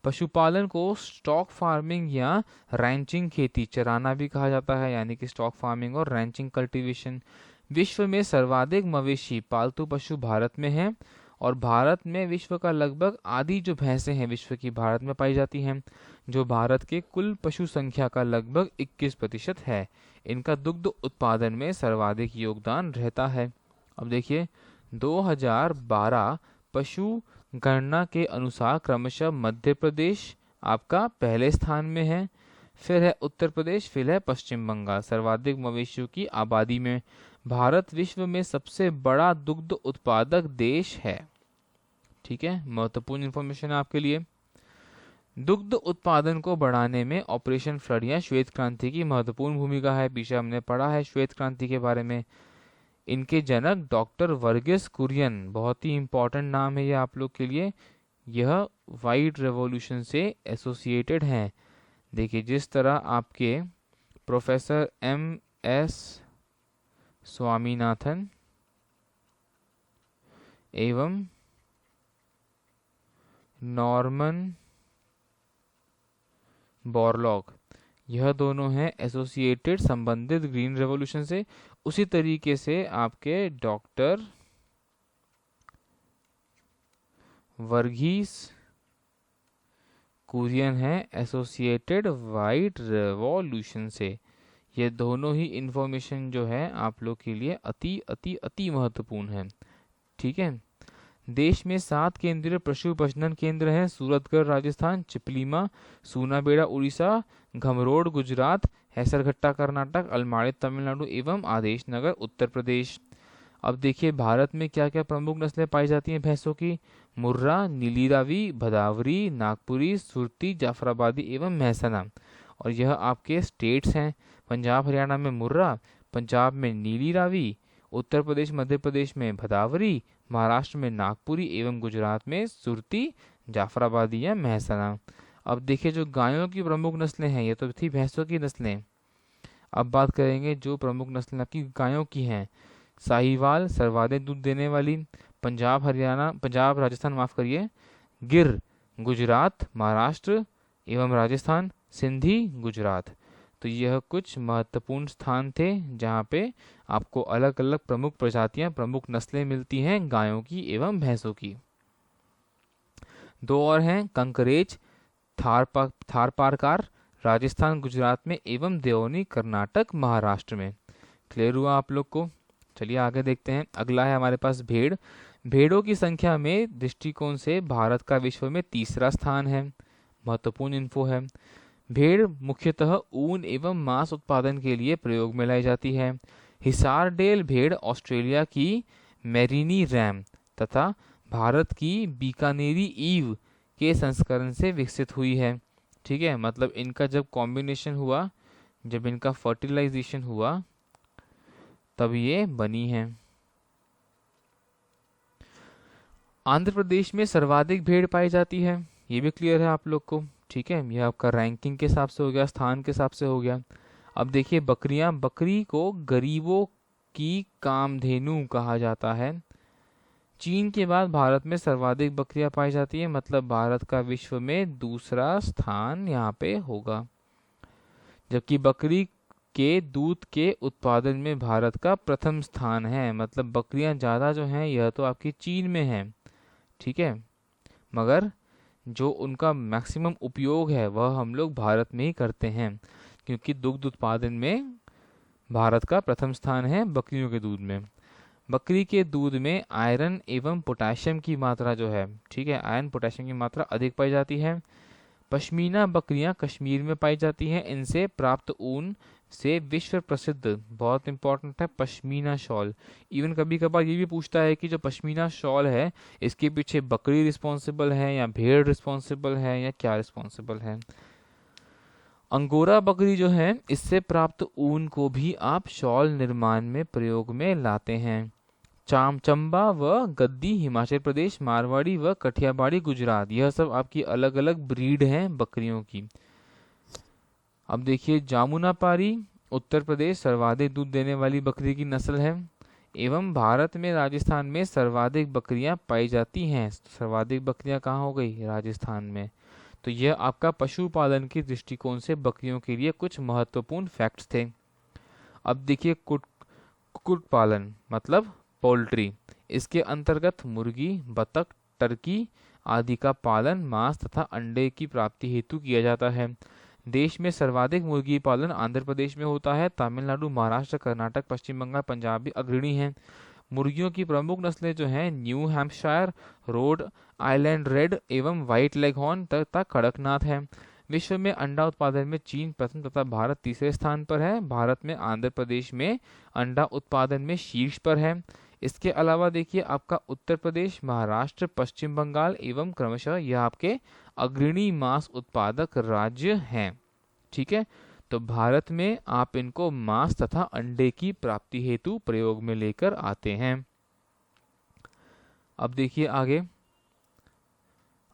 पशुपालन को स्टॉक फार्मिंग या रैंचिंग, खेती चराना भी कहा जाता है, यानी कि स्टॉक फार्मिंग और रैंचिंग कल्टीवेशन। विश्व में सर्वाधिक मवेशी पालतू पशु भारत में हैं और भारत में विश्व का लगभग आधी जो भैंसें हैं विश्व की भारत में पाई जाती हैं, जो भारत के कुल पशु संख्या का लगभग 21% है। इनका दुग्ध उत्पादन में सर्वाधिक योगदान रहता है। अब देखिए 2012 पशु गणना के अनुसार क्रमशः मध्य प्रदेश आपका पहले स्थान में है, फिर है उत्तर प्रदेश, फिर है पश्चिम बंगाल। सर्वाधिक मवेशियों की आबादी में भारत विश्व में सबसे बड़ा दुग्ध उत्पादक देश है। ठीक है, महत्वपूर्ण इंफॉर्मेशन आपके लिए। दुग्ध उत्पादन को बढ़ाने में ऑपरेशन फ्लड या श्वेत क्रांति की महत्वपूर्ण भूमिका है। पीछे हमने पढ़ा है श्वेत क्रांति के बारे में। इनके जनक डॉक्टर वर्गीस कुरियन, बहुत ही इंपॉर्टेंट नाम है ये आप लोग के लिए। यह व्हाइट रेवोल्यूशन से एसोसिएटेड हैं। देखिए जिस तरह आपके प्रोफेसर MS स्वामीनाथन एवं नॉर्मन बोरलॉग, यह दोनों हैं एसोसिएटेड संबंधित ग्रीन रेवोल्यूशन से, उसी तरीके से आपके डॉक्टर वर्गीस कुरियन है एसोसिएटेड व्हाइट रेवोल्यूशन से। ये दोनों ही इंफॉर्मेशन जो है आप लोग के लिए अति अति अति महत्वपूर्ण है। ठीक है, देश में 7 केंद्रीय पशु प्रजनन केंद्र हैं। सूरतगढ़ राजस्थान, चिपलीमा सूनाबेड़ा उड़ीसा, घमरोड गुजरात, हैसरघट्टा कर्नाटक, अलमाड़ी तमिलनाडु एवं आदेश नगर उत्तर प्रदेश। अब देखिए भारत में क्या क्या प्रमुख नस्लें पाई जाती हैं भैंसों की। मुर्रा, नीली रावी, भदावरी, नागपुरी, सुरती, जाफराबादी एवं महसना। और यह आपके स्टेट्स हैं। पंजाब हरियाणा में मुर्रा, पंजाब में नीली रावी, उत्तर प्रदेश मध्य प्रदेश में भदावरी, महाराष्ट्र में नागपुरी एवं गुजरात में सुरती, जाफराबादी या महसना। अब देखिए जो गायों की प्रमुख नस्लें हैं, ये तो थी भैंसों की नस्लें। अब बात करेंगे जो प्रमुख नस्लें आपकी गायों की हैं। साहिवाल सर्वाधिक दूध देने वाली, पंजाब राजस्थान माफ करिए, गिर गुजरात, महाराष्ट्र एवं राजस्थान, सिंधी गुजरात। तो यह कुछ महत्वपूर्ण स्थान थे जहाँ पे आपको अलग अलग प्रमुख प्रजातियां, प्रमुख नस्लें मिलती हैं गायों की एवं भैंसों की। 2 और हैं, कंकरेज थारपारकर राजस्थान गुजरात में एवं देओनी कर्नाटक महाराष्ट्र में। क्लियर हुआ आप लोग को? चलिए आगे देखते हैं। अगला है हमारे पास भेड़। भेड़ों की संख्या में दृष्टिकोण से भारत का विश्व में तीसरा स्थान है। महत्वपूर्ण इन्फो है। भेड़ मुख्यतः ऊन एवं मांस उत्पादन के लिए प्रयोग में लाई जाती है। हिसारडेल भेड़ ऑस्ट्रेलिया की मेरिनी रैम तथा भारत की बीकानेरी ईव के संस्करण से विकसित हुई है। ठीक है, मतलब इनका जब कॉम्बिनेशन हुआ, जब इनका फर्टिलाइजेशन हुआ, तब ये बनी है। आंध्र प्रदेश में सर्वाधिक भेड़ पाई जाती है, ये भी क्लियर है आप लोग को। ठीक है, यह आपका रैंकिंग के हिसाब से हो गया, स्थान के हिसाब से हो गया। अब देखिए बकरियां, बकरी को गरीबों की कामधेनु कहा जाता है। चीन के बाद भारत में सर्वाधिक बकरियां पाई जाती है, मतलब भारत का विश्व में दूसरा स्थान यहाँ पे होगा। जबकि बकरी के दूध के उत्पादन में भारत का प्रथम स्थान है, मतलब बकरियां ज़्यादा जो हैं यह तो आपकी चीन में है। ठीक है, मगर जो उनका मैक्सिमम उपयोग है वह हम लोग भारत में ही करते हैं, क्योंकि दुग्ध उत्पादन में भारत का प्रथम स्थान है बकरियों के दूध में। बकरी के दूध में आयरन एवं पोटेशियम की मात्रा जो है, ठीक है, आयरन पोटेशियम की मात्रा अधिक पाई जाती है। पश्मीना बकरियां कश्मीर में पाई जाती हैं। इनसे प्राप्त ऊन से विश्व प्रसिद्ध, बहुत इंपॉर्टेंट है, पश्मीना शॉल। इवन कभी कभार ये भी पूछता है कि जो पश्मीना शॉल है इसके पीछे बकरी रिस्पॉन्सिबल है या भेड़ रिस्पॉन्सिबल है या क्या रिस्पॉन्सिबल है। अंगोरा बकरी जो है इससे प्राप्त ऊन को भी आप शॉल निर्माण में प्रयोग में लाते हैं। चंबा व गद्दी हिमाचल प्रदेश, मारवाड़ी व कठियावाड़ी गुजरात, यह सब आपकी अलग अलग ब्रीड हैं बकरियों की। अब देखिए जामुनापारी उत्तर प्रदेश सर्वाधिक दूध देने वाली बकरी की नस्ल है, एवं भारत में राजस्थान में सर्वाधिक बकरियां पाई जाती हैं। सर्वाधिक बकरियां कहाँ हो गई? राजस्थान में। तो यह आपका पशुपालन के दृष्टिकोण से बकरियों के लिए कुछ महत्वपूर्ण फैक्ट्स थे। अब देखिए कुक्कुट पालन मतलब पोल्ट्री, इसके अंतर्गत मुर्गी, बतख, टर्की आदि का पालन मांस तथा अंडे की प्राप्ति हेतु किया जाता है। देश में सर्वाधिक मुर्गी पालन आंध्र प्रदेश में होता है। तमिलनाडु, महाराष्ट्र, कर्नाटक, पश्चिम बंगाल, पंजाब भी अग्रणी हैं। मुर्गियों की प्रमुख नस्लें जो हैं new Hampshire, Rhode Island red एवं व्हाइट लेगहॉर्न तथा कड़कनाथ है। विश्व में अंडा उत्पादन में चीन प्रथम तथा भारत तीसरे स्थान पर है। भारत में आंध्र प्रदेश में अंडा उत्पादन में शीर्ष पर है। इसके अलावा देखिए आपका उत्तर प्रदेश, महाराष्ट्र, पश्चिम बंगाल एवं क्रमशः यह आपके अग्रणी मांस उत्पादक राज्य हैं। ठीक है, तो भारत में आप इनको मांस तथा अंडे की प्राप्ति हेतु प्रयोग में लेकर आते हैं। अब देखिए आगे,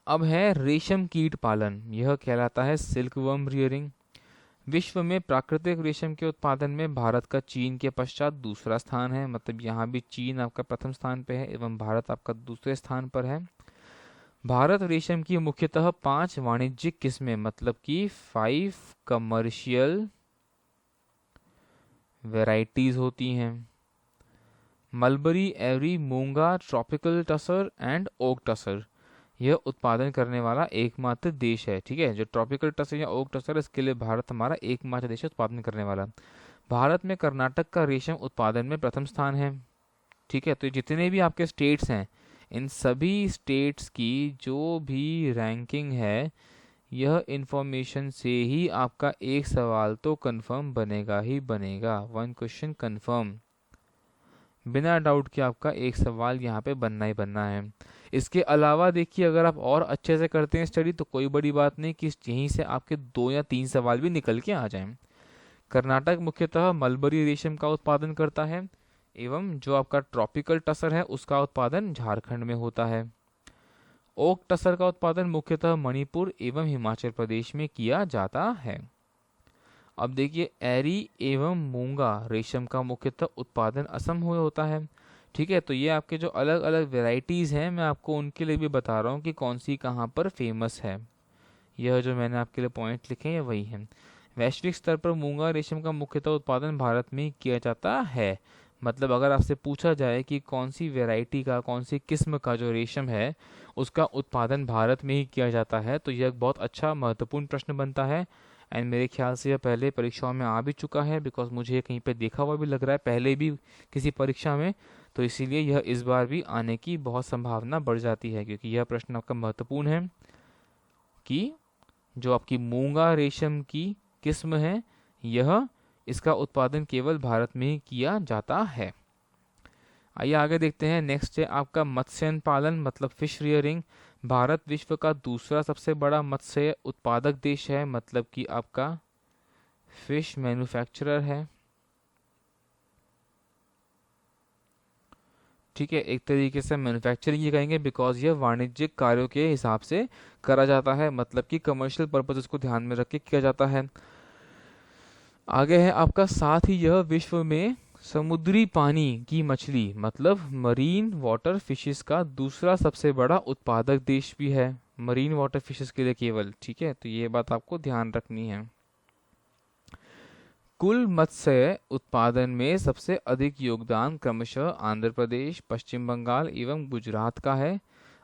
अब है रेशम कीट पालन, यह कहलाता है सिल्क वर्म रियरिंग। विश्व में प्राकृतिक रेशम के उत्पादन में भारत का चीन के पश्चात दूसरा स्थान है, मतलब यहाँ भी चीन आपका प्रथम स्थान पे है एवं भारत आपका दूसरे स्थान पर है। भारत रेशम की मुख्यतः 5 वाणिज्यिक किस्में, मतलब कि 5 कमर्शियल वैरायटीज होती हैं। Mulberry, eri, muga, tropical tasar and oak tasar, यह उत्पादन करने वाला एकमात्र देश है। ठीक है, जो ट्रॉपिकल टसर या ओक टसर, इसके लिए भारत हमारा एकमात्र देश है उत्पादन करने वाला। भारत में कर्नाटक का रेशम उत्पादन में प्रथम स्थान है। ठीक है, तो जितने भी आपके स्टेट्स हैं इन सभी स्टेट्स की जो भी रैंकिंग है, यह इंफॉर्मेशन से ही आपका एक सवाल तो कंफर्म बनेगा ही बनेगा। 1 क्वेश्चन कंफर्म, बिना डाउट कि आपका एक सवाल यहाँ पे बनना ही बनना है। इसके अलावा देखिए अगर आप और अच्छे से करते हैं स्टडी तो कोई बड़ी बात नहीं कि यहीं से आपके 2 या 3 सवाल भी निकल के आ जाएं। कर्नाटक मुख्यतः मलबरी रेशम का उत्पादन करता है एवं जो आपका ट्रॉपिकल टसर है उसका उत्पादन झारखंड में होता है। ओक टसर का उत्पादन मुख्यतः मणिपुर एवं हिमाचल प्रदेश में किया जाता है। अब देखिए एरी एवं मूंगा रेशम का मुख्यतः उत्पादन असम में होता है। ठीक है, तो ये आपके जो अलग अलग वेराइटीज़ हैं मैं आपको उनके लिए भी बता रहा हूँ कि कौन सी कहाँ पर फेमस है। यह जो मैंने आपके लिए पॉइंट लिखे हैं वही हैं। वैश्विक स्तर पर मूंगा रेशम का मुख्यतः उत्पादन भारत में ही किया जाता है। मतलब अगर आपसे पूछा जाए कि कौन सी वैरायटी का, कौन सी किस्म का जो रेशम है उसका उत्पादन भारत में ही किया जाता है, तो यह एक बहुत अच्छा महत्वपूर्ण प्रश्न बनता है। एंड मेरे ख्याल से यह पहले परीक्षाओं में आ भी चुका है, बिकॉज मुझे कहीं पे देखा हुआ भी लग रहा है पहले भी किसी परीक्षा में, तो इसीलिए यह इस बार भी आने की बहुत संभावना बढ़ जाती है, क्योंकि यह प्रश्न आपका महत्वपूर्ण है कि जो आपकी मूंगा रेशम की किस्म है, यह इसका उत्पादन केवल भारत में ही किया जाता है। आइए आगे देखते हैं। नेक्स्ट है आपका मत्स्य पालन मतलब फिश रियरिंग। भारत विश्व का दूसरा सबसे बड़ा मत्स्य उत्पादक देश है, मतलब कि आपका फिश मैन्युफैक्चरर है। ठीक है, एक तरीके से मैन्युफैक्चरिंग ये कहेंगे बिकॉज ये वाणिज्यिक कार्यों के हिसाब से करा जाता है, मतलब कि कमर्शियल पर्पज को ध्यान में रख के किया जाता है। आगे है आपका, साथ ही यह विश्व में समुद्री पानी की मछली मतलब मरीन वाटर फिशेस का दूसरा सबसे बड़ा उत्पादक देश भी है, मरीन वाटर फिशेस के लिए केवल। ठीक है, तो ये बात आपको ध्यान रखनी है। कुल मत्स्य उत्पादन में सबसे अधिक योगदान क्रमशः आंध्र प्रदेश, पश्चिम बंगाल एवं गुजरात का है।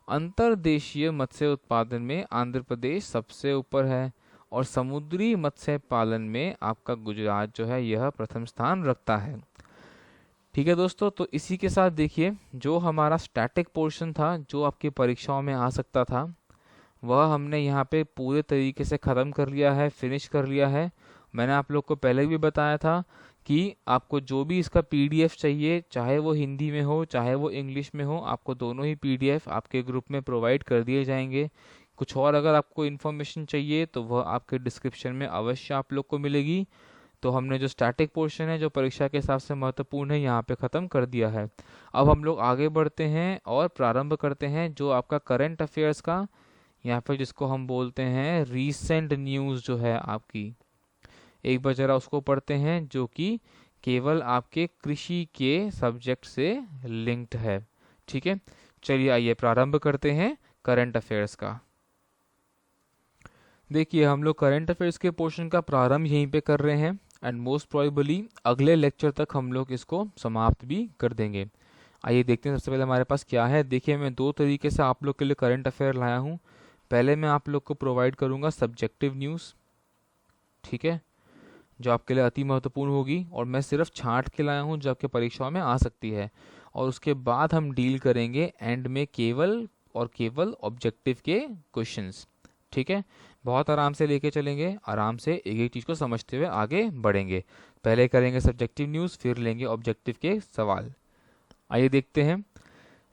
अंतर्देशीय मत्स्य उत्पादन में आंध्र प्रदेश सबसे ऊपर है और समुद्री मत्स्य पालन में आपका गुजरात जो है यह प्रथम स्थान रखता है। ठीक है दोस्तों, तो इसी के साथ देखिए जो हमारा स्टैटिक पोर्शन था जो आपकी परीक्षाओं में आ सकता था, वह हमने यहाँ पे पूरे तरीके से ख़त्म कर लिया है, फिनिश कर लिया है। मैंने आप लोग को पहले भी बताया था कि आपको जो भी इसका पीडीएफ चाहिए, चाहे वो हिंदी में हो चाहे वो इंग्लिश में हो, आपको दोनों ही पीडीएफ आपके ग्रुप में प्रोवाइड कर दिए जाएंगे। कुछ और अगर आपको इन्फॉर्मेशन चाहिए तो वह आपके डिस्क्रिप्शन में अवश्य आप लोग को मिलेगी। तो हमने जो स्टैटिक पोर्शन है जो परीक्षा के हिसाब से महत्वपूर्ण है यहाँ पे ख़त्म कर दिया है। अब हम लोग आगे बढ़ते हैं और प्रारंभ करते हैं जो आपका करंट अफेयर्स का, यहाँ पर जिसको हम बोलते हैं रीसेंट न्यूज़ जो है आपकी। एक बार जरा उसको पढ़ते हैं जो कि केवल आपके कृषि के सब्जेक्ट से लिंक्ड है। ठीक है, चलिए आइए प्रारंभ करते हैं करंट अफेयर्स का। देखिए हम लोग करंट अफेयर्स के पोर्शन का प्रारंभ यहीं पे कर रहे हैं एंड मोस्ट प्रोबेबली अगले लेक्चर तक हम लोग इसको समाप्त भी कर देंगे। आइए देखते हैं सबसे पहले हमारे पास क्या है। देखिए मैं दो तरीके से आप लोग के लिए करंट अफेयर लाया हूँ। पहले मैं आप लोग को प्रोवाइड करूँगा सब्जेक्टिव न्यूज़, ठीक है, जो आपके लिए अति महत्वपूर्ण होगी और मैं सिर्फ छांट के लाया हूँ जो आपके परीक्षाओं में आ सकती है। और उसके बाद हम डील करेंगे एंड में केवल और केवल ऑब्जेक्टिव के क्वेश्चंस। ठीक है, बहुत आराम से लेके चलेंगे, आराम से एक एक चीज़ को समझते हुए आगे बढ़ेंगे। पहले करेंगे सब्जेक्टिव न्यूज़, फिर लेंगे ऑब्जेक्टिव के सवाल। आइए देखते हैं।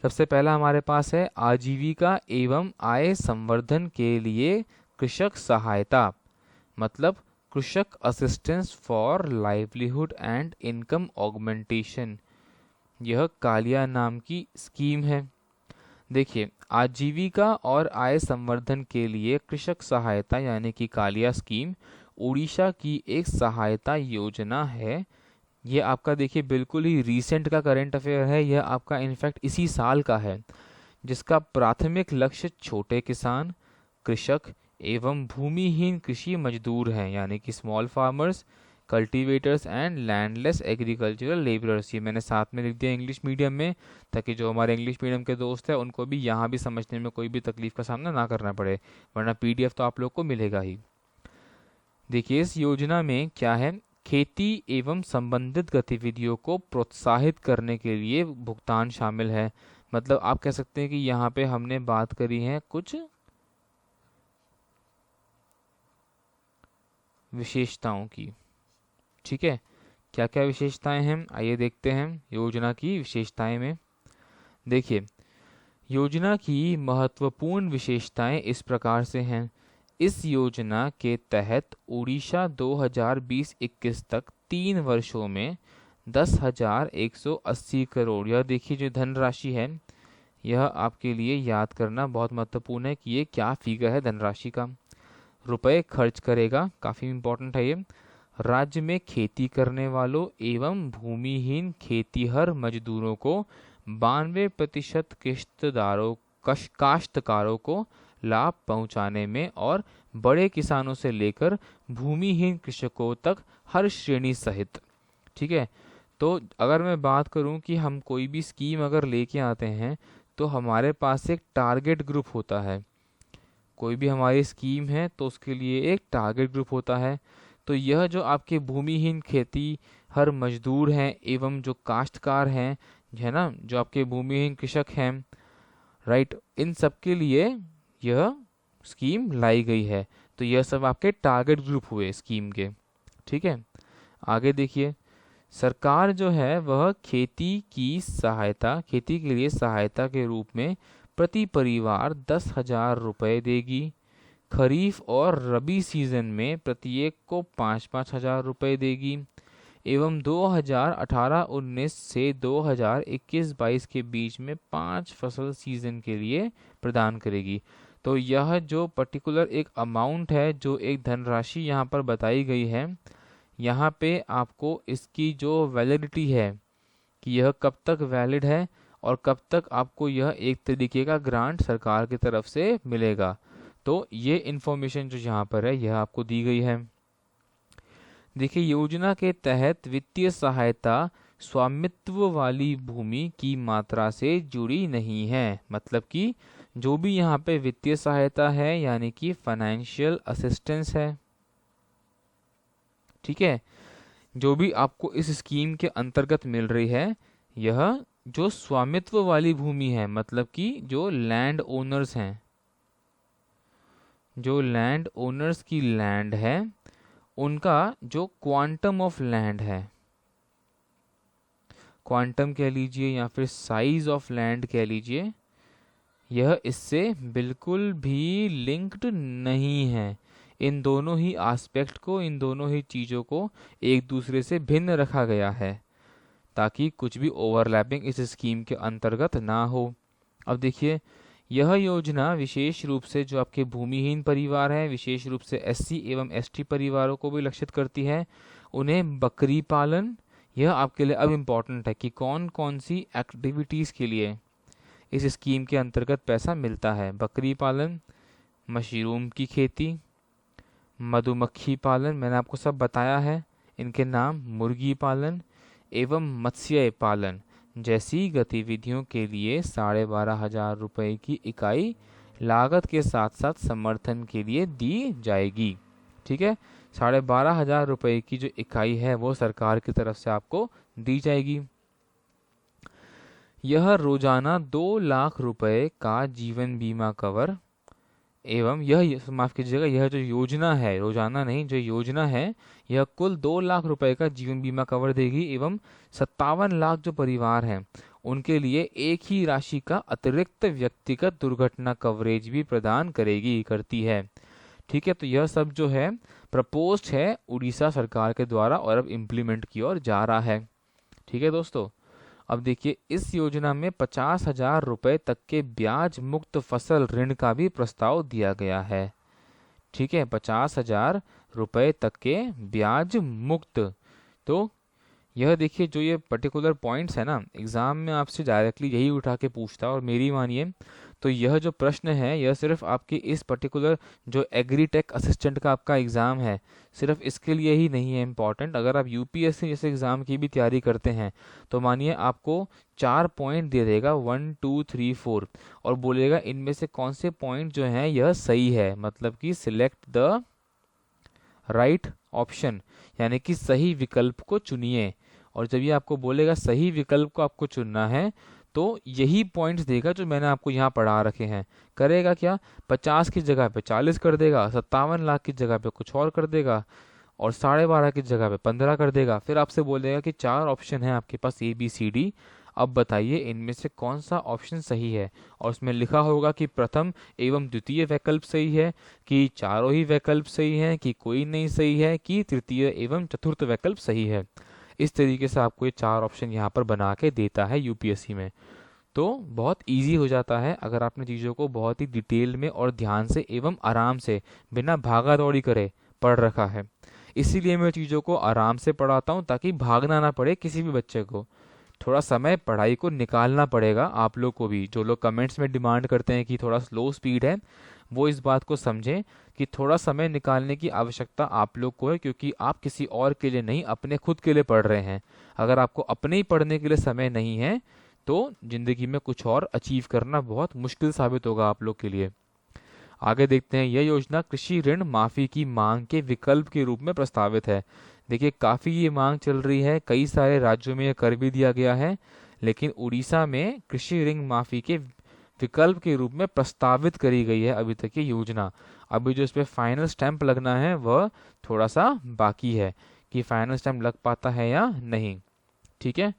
सबसे पहला हमारे पास है आजीविका एवं आय संवर्धन के लिए कृषक सहायता मतलब कृषक assistance for livelihood and income augmentation. यह कालिया नाम की स्कीम है। देखिए आजीविका और आय संवर्धन के लिए कृषक सहायता यानी कि कालिया स्कीम उड़ीसा की एक सहायता योजना है। ये आपका देखिए बिल्कुल ही रीसेंट का करंट अफेयर है, यह आपका इनफैक्ट इसी साल का है, जिसका प्राथमिक लक्ष्य छोटे किसान, कृषक एवं भूमिहीन कृषि मजदूर हैं यानी कि small farmers, cultivators and landless agricultural labourers. ये मैंने साथ में लिख दिया इंग्लिश मीडियम में ताकि जो हमारे इंग्लिश मीडियम के दोस्त हैं उनको भी यहाँ भी समझने में कोई भी तकलीफ का सामना ना करना पड़े, वरना पीडीएफ तो आप लोग को मिलेगा ही। देखिए इस योजना में क्या है, खेती एवं संबंधित गतिविधियों को प्रोत्साहित करने के लिए भुगतान शामिल है। मतलब आप कह सकते हैं कि यहाँ पे हमने बात करी है कुछ विशेषताओं की। ठीक है, क्या क्या विशेषताएं हैं आइए देखते हैं योजना की विशेषताएं में। देखिए योजना की महत्वपूर्ण विशेषताएं इस प्रकार से हैं। इस योजना के तहत उड़ीसा 2020-21 तक 3 वर्षों में 10,180 करोड़, यह देखिए जो धनराशि है यह आपके लिए याद करना बहुत महत्वपूर्ण है कि ये क्या फिगर है धनराशि का, रुपए खर्च करेगा, काफ़ी इम्पोर्टेंट है ये। राज्य में खेती करने वालों एवं भूमिहीन खेतीहर मजदूरों को 92% काश्तकारों को लाभ पहुंचाने में और बड़े किसानों से लेकर भूमिहीन कृषकों तक हर श्रेणी सहित। ठीक है, तो अगर मैं बात करूं कि हम कोई भी स्कीम अगर लेके आते हैं तो हमारे पास एक टारगेट ग्रुप होता है। कोई भी हमारी स्कीम है तो उसके लिए एक टारगेट ग्रुप होता है। तो यह जो आपके भूमिहीन खेती हर मजदूर हैं एवं जो काश्तकार हैं है ना, जो आपके भूमिहीन कृषक हैं, राइट, इन सब के लिए यह स्कीम लाई गई है। तो यह सब आपके टारगेट ग्रुप हुए स्कीम के। ठीक है, आगे देखिए, सरकार जो है वह खेती के लिए सहायता के रूप में प्रति परिवार 10,000 रुपये देगी। खरीफ और रबी सीजन में प्रत्येक को 5-5 हजार रुपये देगी एवं 2018-19 से 2021-22 के बीच में 5 फसल सीजन के लिए प्रदान करेगी। तो यह जो पर्टिकुलर एक अमाउंट है, जो एक धनराशि यहाँ पर बताई गई है, यहाँ पे आपको इसकी जो वैलिडिटी है कि यह कब तक वैलिड है और कब तक आपको यह एक तरीके का ग्रांट सरकार की तरफ से मिलेगा, तो ये इन्फॉर्मेशन जो यहाँ पर है यह आपको दी गई है। देखिए, योजना के तहत वित्तीय सहायता स्वामित्व वाली भूमि की मात्रा से जुड़ी नहीं है। मतलब कि जो भी यहाँ पे वित्तीय सहायता है यानी कि फाइनेंशियल असिस्टेंस है, ठीक है, जो भी आपको इस स्कीम के अंतर्गत मिल रही है, यह जो स्वामित्व वाली भूमि है, मतलब कि जो लैंड ओनर्स हैं, जो लैंड ओनर्स की लैंड है, उनका जो क्वांटम ऑफ लैंड है, क्वांटम कह लीजिए या फिर साइज ऑफ लैंड कह लीजिए, यह इससे बिल्कुल भी लिंक्ड नहीं है। इन दोनों ही एस्पेक्ट को, इन दोनों ही चीज़ों को एक दूसरे से भिन्न रखा गया है ताकि कुछ भी ओवरलैपिंग इस स्कीम के अंतर्गत ना हो। अब देखिए, यह योजना विशेष रूप से जो आपके भूमिहीन परिवार हैं, विशेष रूप से एससी एवं एसटी परिवारों को भी लक्षित करती है। उन्हें बकरी पालन, यह आपके लिए अब इम्पॉर्टेंट है कि कौन कौन सी एक्टिविटीज़ के लिए इस स्कीम के अंतर्गत पैसा मिलता है। बकरी पालन, मशरूम की खेती, मधुमक्खी पालन, मैंने आपको सब बताया है इनके नाम, मुर्गी पालन एवं मत्स्य पालन जैसी गतिविधियों के लिए 12,500 रुपये की इकाई लागत के साथ साथ समर्थन के लिए दी जाएगी। ठीक है, 12,500 रुपये की जो इकाई है वो सरकार की तरफ से आपको दी जाएगी। यह रोजाना 2 लाख रुपए का जीवन बीमा कवर एवं यह माफ कीजिएगा, यह जो योजना है, रोजाना नहीं, जो योजना है यह कुल 2 लाख रुपए का जीवन बीमा कवर देगी एवं 57 लाख जो परिवार हैं उनके लिए एक ही राशि का अतिरिक्त व्यक्तिगत दुर्घटना कवरेज भी प्रदान करती है। ठीक है, तो यह सब जो है प्रपोज्ड है उड़ीसा सरकार के द्वारा और अब इम्प्लीमेंट की ओर जा रहा है। ठीक है दोस्तों, अब देखिए, इस योजना में 50,000 रुपये तक के ब्याज मुक्त फसल ऋण का भी प्रस्ताव दिया गया है। ठीक है, 50,000 रुपये तक के ब्याज मुक्त। तो यह देखिए, जो ये पर्टिकुलर पॉइंट्स है ना, एग्जाम में आपसे डायरेक्टली यही उठा के पूछता है। और मेरी मानिए तो यह जो प्रश्न है यह सिर्फ आपके इस पर्टिकुलर जो एग्रीटेक असिस्टेंट का आपका एग्ज़ाम है, सिर्फ इसके लिए ही नहीं है इम्पॉर्टेंट। अगर आप यूपीएससी जैसे एग्ज़ाम की भी तैयारी करते हैं तो मानिए आपको 4 पॉइंट दे देगा, 1 2 3 4, और बोलेगा इनमें से कौन से पॉइंट जो हैं यह सही है, मतलब कि सिलेक्ट द राइट ऑप्शन, यानी कि सही विकल्प को चुनिए। और जब ये आपको बोलेगा सही विकल्प को आपको चुनना है तो यही पॉइंट्स देगा जो मैंने आपको यहाँ पढ़ा रखे हैं। करेगा क्या, 50 की जगह पे 40 कर देगा, 57 लाख की जगह पे कुछ और कर देगा, और 12.5 की जगह पे 15 कर देगा। फिर आपसे बोलेगा कि 4 ऑप्शन है आपके पास ABCD, अब बताइए इनमें से कौन सा ऑप्शन सही है। और उसमें लिखा होगा कि प्रथम एवं द्वितीय वैकल्प सही है, कि चारों ही वैकल्प सही हैं, कि कोई नहीं सही है, कि तृतीय एवं चतुर्थ वैकल्प सही है। इस तरीके से आपको ये 4 ऑप्शन यहाँ पर बना के देता है यूपीएससी में। तो बहुत इजी हो जाता है अगर आपने चीज़ों को बहुत ही डिटेल में और ध्यान से एवं आराम से बिना भागा दौड़ी करे पढ़ रखा है। इसीलिए मैं चीज़ों को आराम से पढ़ाता हूँ ताकि भागना ना पड़े किसी भी बच्चे को। थोड़ा समय पढ़ाई को निकालना पड़ेगा आप लोग को भी। जो लोग कमेंट्स में डिमांड करते हैं कि थोड़ा स्लो स्पीड है, वो इस बात को समझें कि थोड़ा समय निकालने की आवश्यकता आप लोग को है, क्योंकि आप किसी और के लिए नहीं, अपने खुद के लिए पढ़ रहे हैं। अगर आपको अपने ही पढ़ने के लिए समय नहीं है तो जिंदगी में कुछ और अचीव करना बहुत मुश्किल साबित होगा आप लोग के लिए। आगे देखते हैं, यह योजना कृषि ऋण माफी की मांग के विकल्प के रूप में प्रस्तावित है। देखिए, काफ़ी ये मांग चल रही है, कई सारे राज्यों में यह कर भी दिया गया है, लेकिन उड़ीसा में कृषि ऋण माफी के विकल्प के रूप में प्रस्तावित करी गई है अभी तक की योजना। अभी जो इस पे फाइनल स्टैंप लगना है वह थोड़ा सा बाकी है कि फाइनल स्टैंप लग पाता है या नहीं। ठीक है,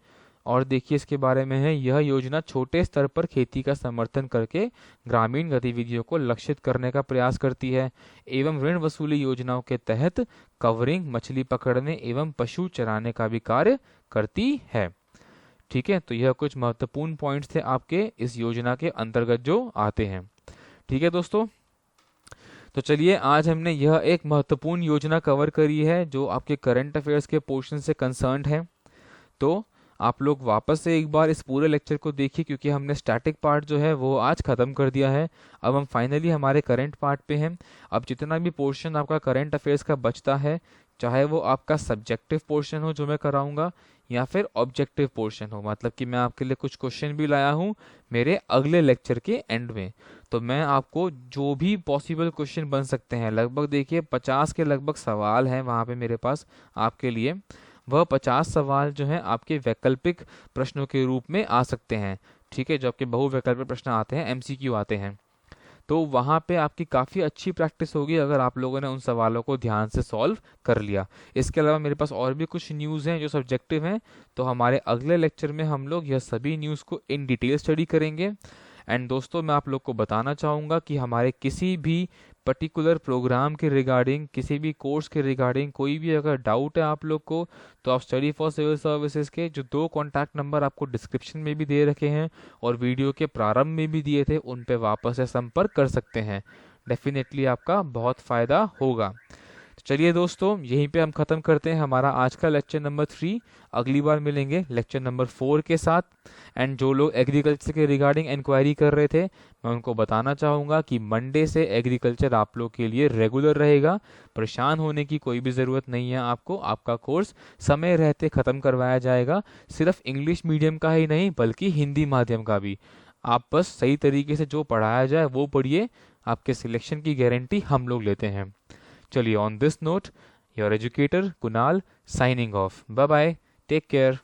और देखिए इसके बारे में है, यह योजना छोटे स्तर पर खेती का समर्थन करके ग्रामीण गतिविधियों को लक्षित करने का प्रयास करती है एवं ऋण वसूली योजनाओं के तहत कवरिंग, मछली पकड़ने एवं पशु चराने का भी कार्य करती है। ठीक है, तो यह कुछ महत्वपूर्ण पॉइंट्स थे आपके इस योजना के अंतर्गत जो आते हैं। ठीक है दोस्तों, तो चलिए आज हमने यह एक महत्वपूर्ण योजना कवर करी है जो आपके करंट अफेयर्स के पोर्शन से कंसर्न्ड है। तो आप लोग वापस से एक बार इस पूरे लेक्चर को देखिए, क्योंकि हमने स्टैटिक पार्ट जो है वो आज ख़त्म कर दिया है। अब हम फाइनली हमारे करंट पार्ट पे हैं। अब जितना भी पोर्शन आपका करंट अफेयर्स का बचता है, चाहे वो आपका सब्जेक्टिव पोर्शन हो जो मैं कराऊंगा या फिर ऑब्जेक्टिव पोर्शन हो, मतलब कि मैं आपके लिए कुछ क्वेश्चन भी लाया हूँ मेरे अगले लेक्चर के एंड में। तो मैं आपको जो भी पॉसिबल क्वेश्चन बन सकते हैं, लगभग देखिए 50 के लगभग सवाल हैं वहाँ पे मेरे पास आपके लिए, वह 50 सवाल जो हैं आपके वैकल्पिक प्रश्नों के रूप में आ सकते हैं। ठीक है, जो आपके बहुवैकल्पिक प्रश्न आते हैं, एमसीक्यू आते हैं, तो वहाँ पे आपकी काफ़ी अच्छी प्रैक्टिस होगी अगर आप लोगों ने उन सवालों को ध्यान से सॉल्व कर लिया। इसके अलावा मेरे पास और भी कुछ न्यूज़ हैं जो सब्जेक्टिव हैं, तो हमारे अगले लेक्चर में हम लोग यह सभी न्यूज़ को इन डिटेल स्टडी करेंगे। एंड दोस्तों, मैं आप लोग को बताना चाहूँगा कि हमारे किसी भी पर्टिकुलर प्रोग्राम के रिगार्डिंग, किसी भी कोर्स के रिगार्डिंग कोई भी अगर डाउट है आप लोग को, तो आप स्टडी फॉर सिविल सर्विसेज के जो 2 कॉन्टैक्ट नंबर आपको डिस्क्रिप्शन में भी दे रखे हैं और वीडियो के प्रारंभ में भी दिए थे, उन पे वापस से संपर्क कर सकते हैं। डेफिनेटली आपका बहुत फ़ायदा होगा। चलिए दोस्तों, यहीं पे हम ख़त्म करते हैं हमारा आज का लेक्चर नंबर 3। अगली बार मिलेंगे लेक्चर नंबर 4 के साथ। एंड जो लोग एग्रीकल्चर के रिगार्डिंग इंक्वायरी कर रहे थे, मैं उनको बताना चाहूँगा कि मंडे से एग्रीकल्चर आप लोग के लिए रेगुलर रहेगा। परेशान होने की कोई भी ज़रूरत नहीं है आपको, आपका कोर्स समय रहते ख़त्म करवाया जाएगा। सिर्फ इंग्लिश मीडियम का ही नहीं बल्कि हिंदी माध्यम का भी। आप बस सही तरीके से जो पढ़ाया जाए वो पढ़िए, आपके सिलेक्शन की गारंटी हम लोग लेते हैं। चलिए, on this note, your educator Kunal signing off. Bye bye, take care.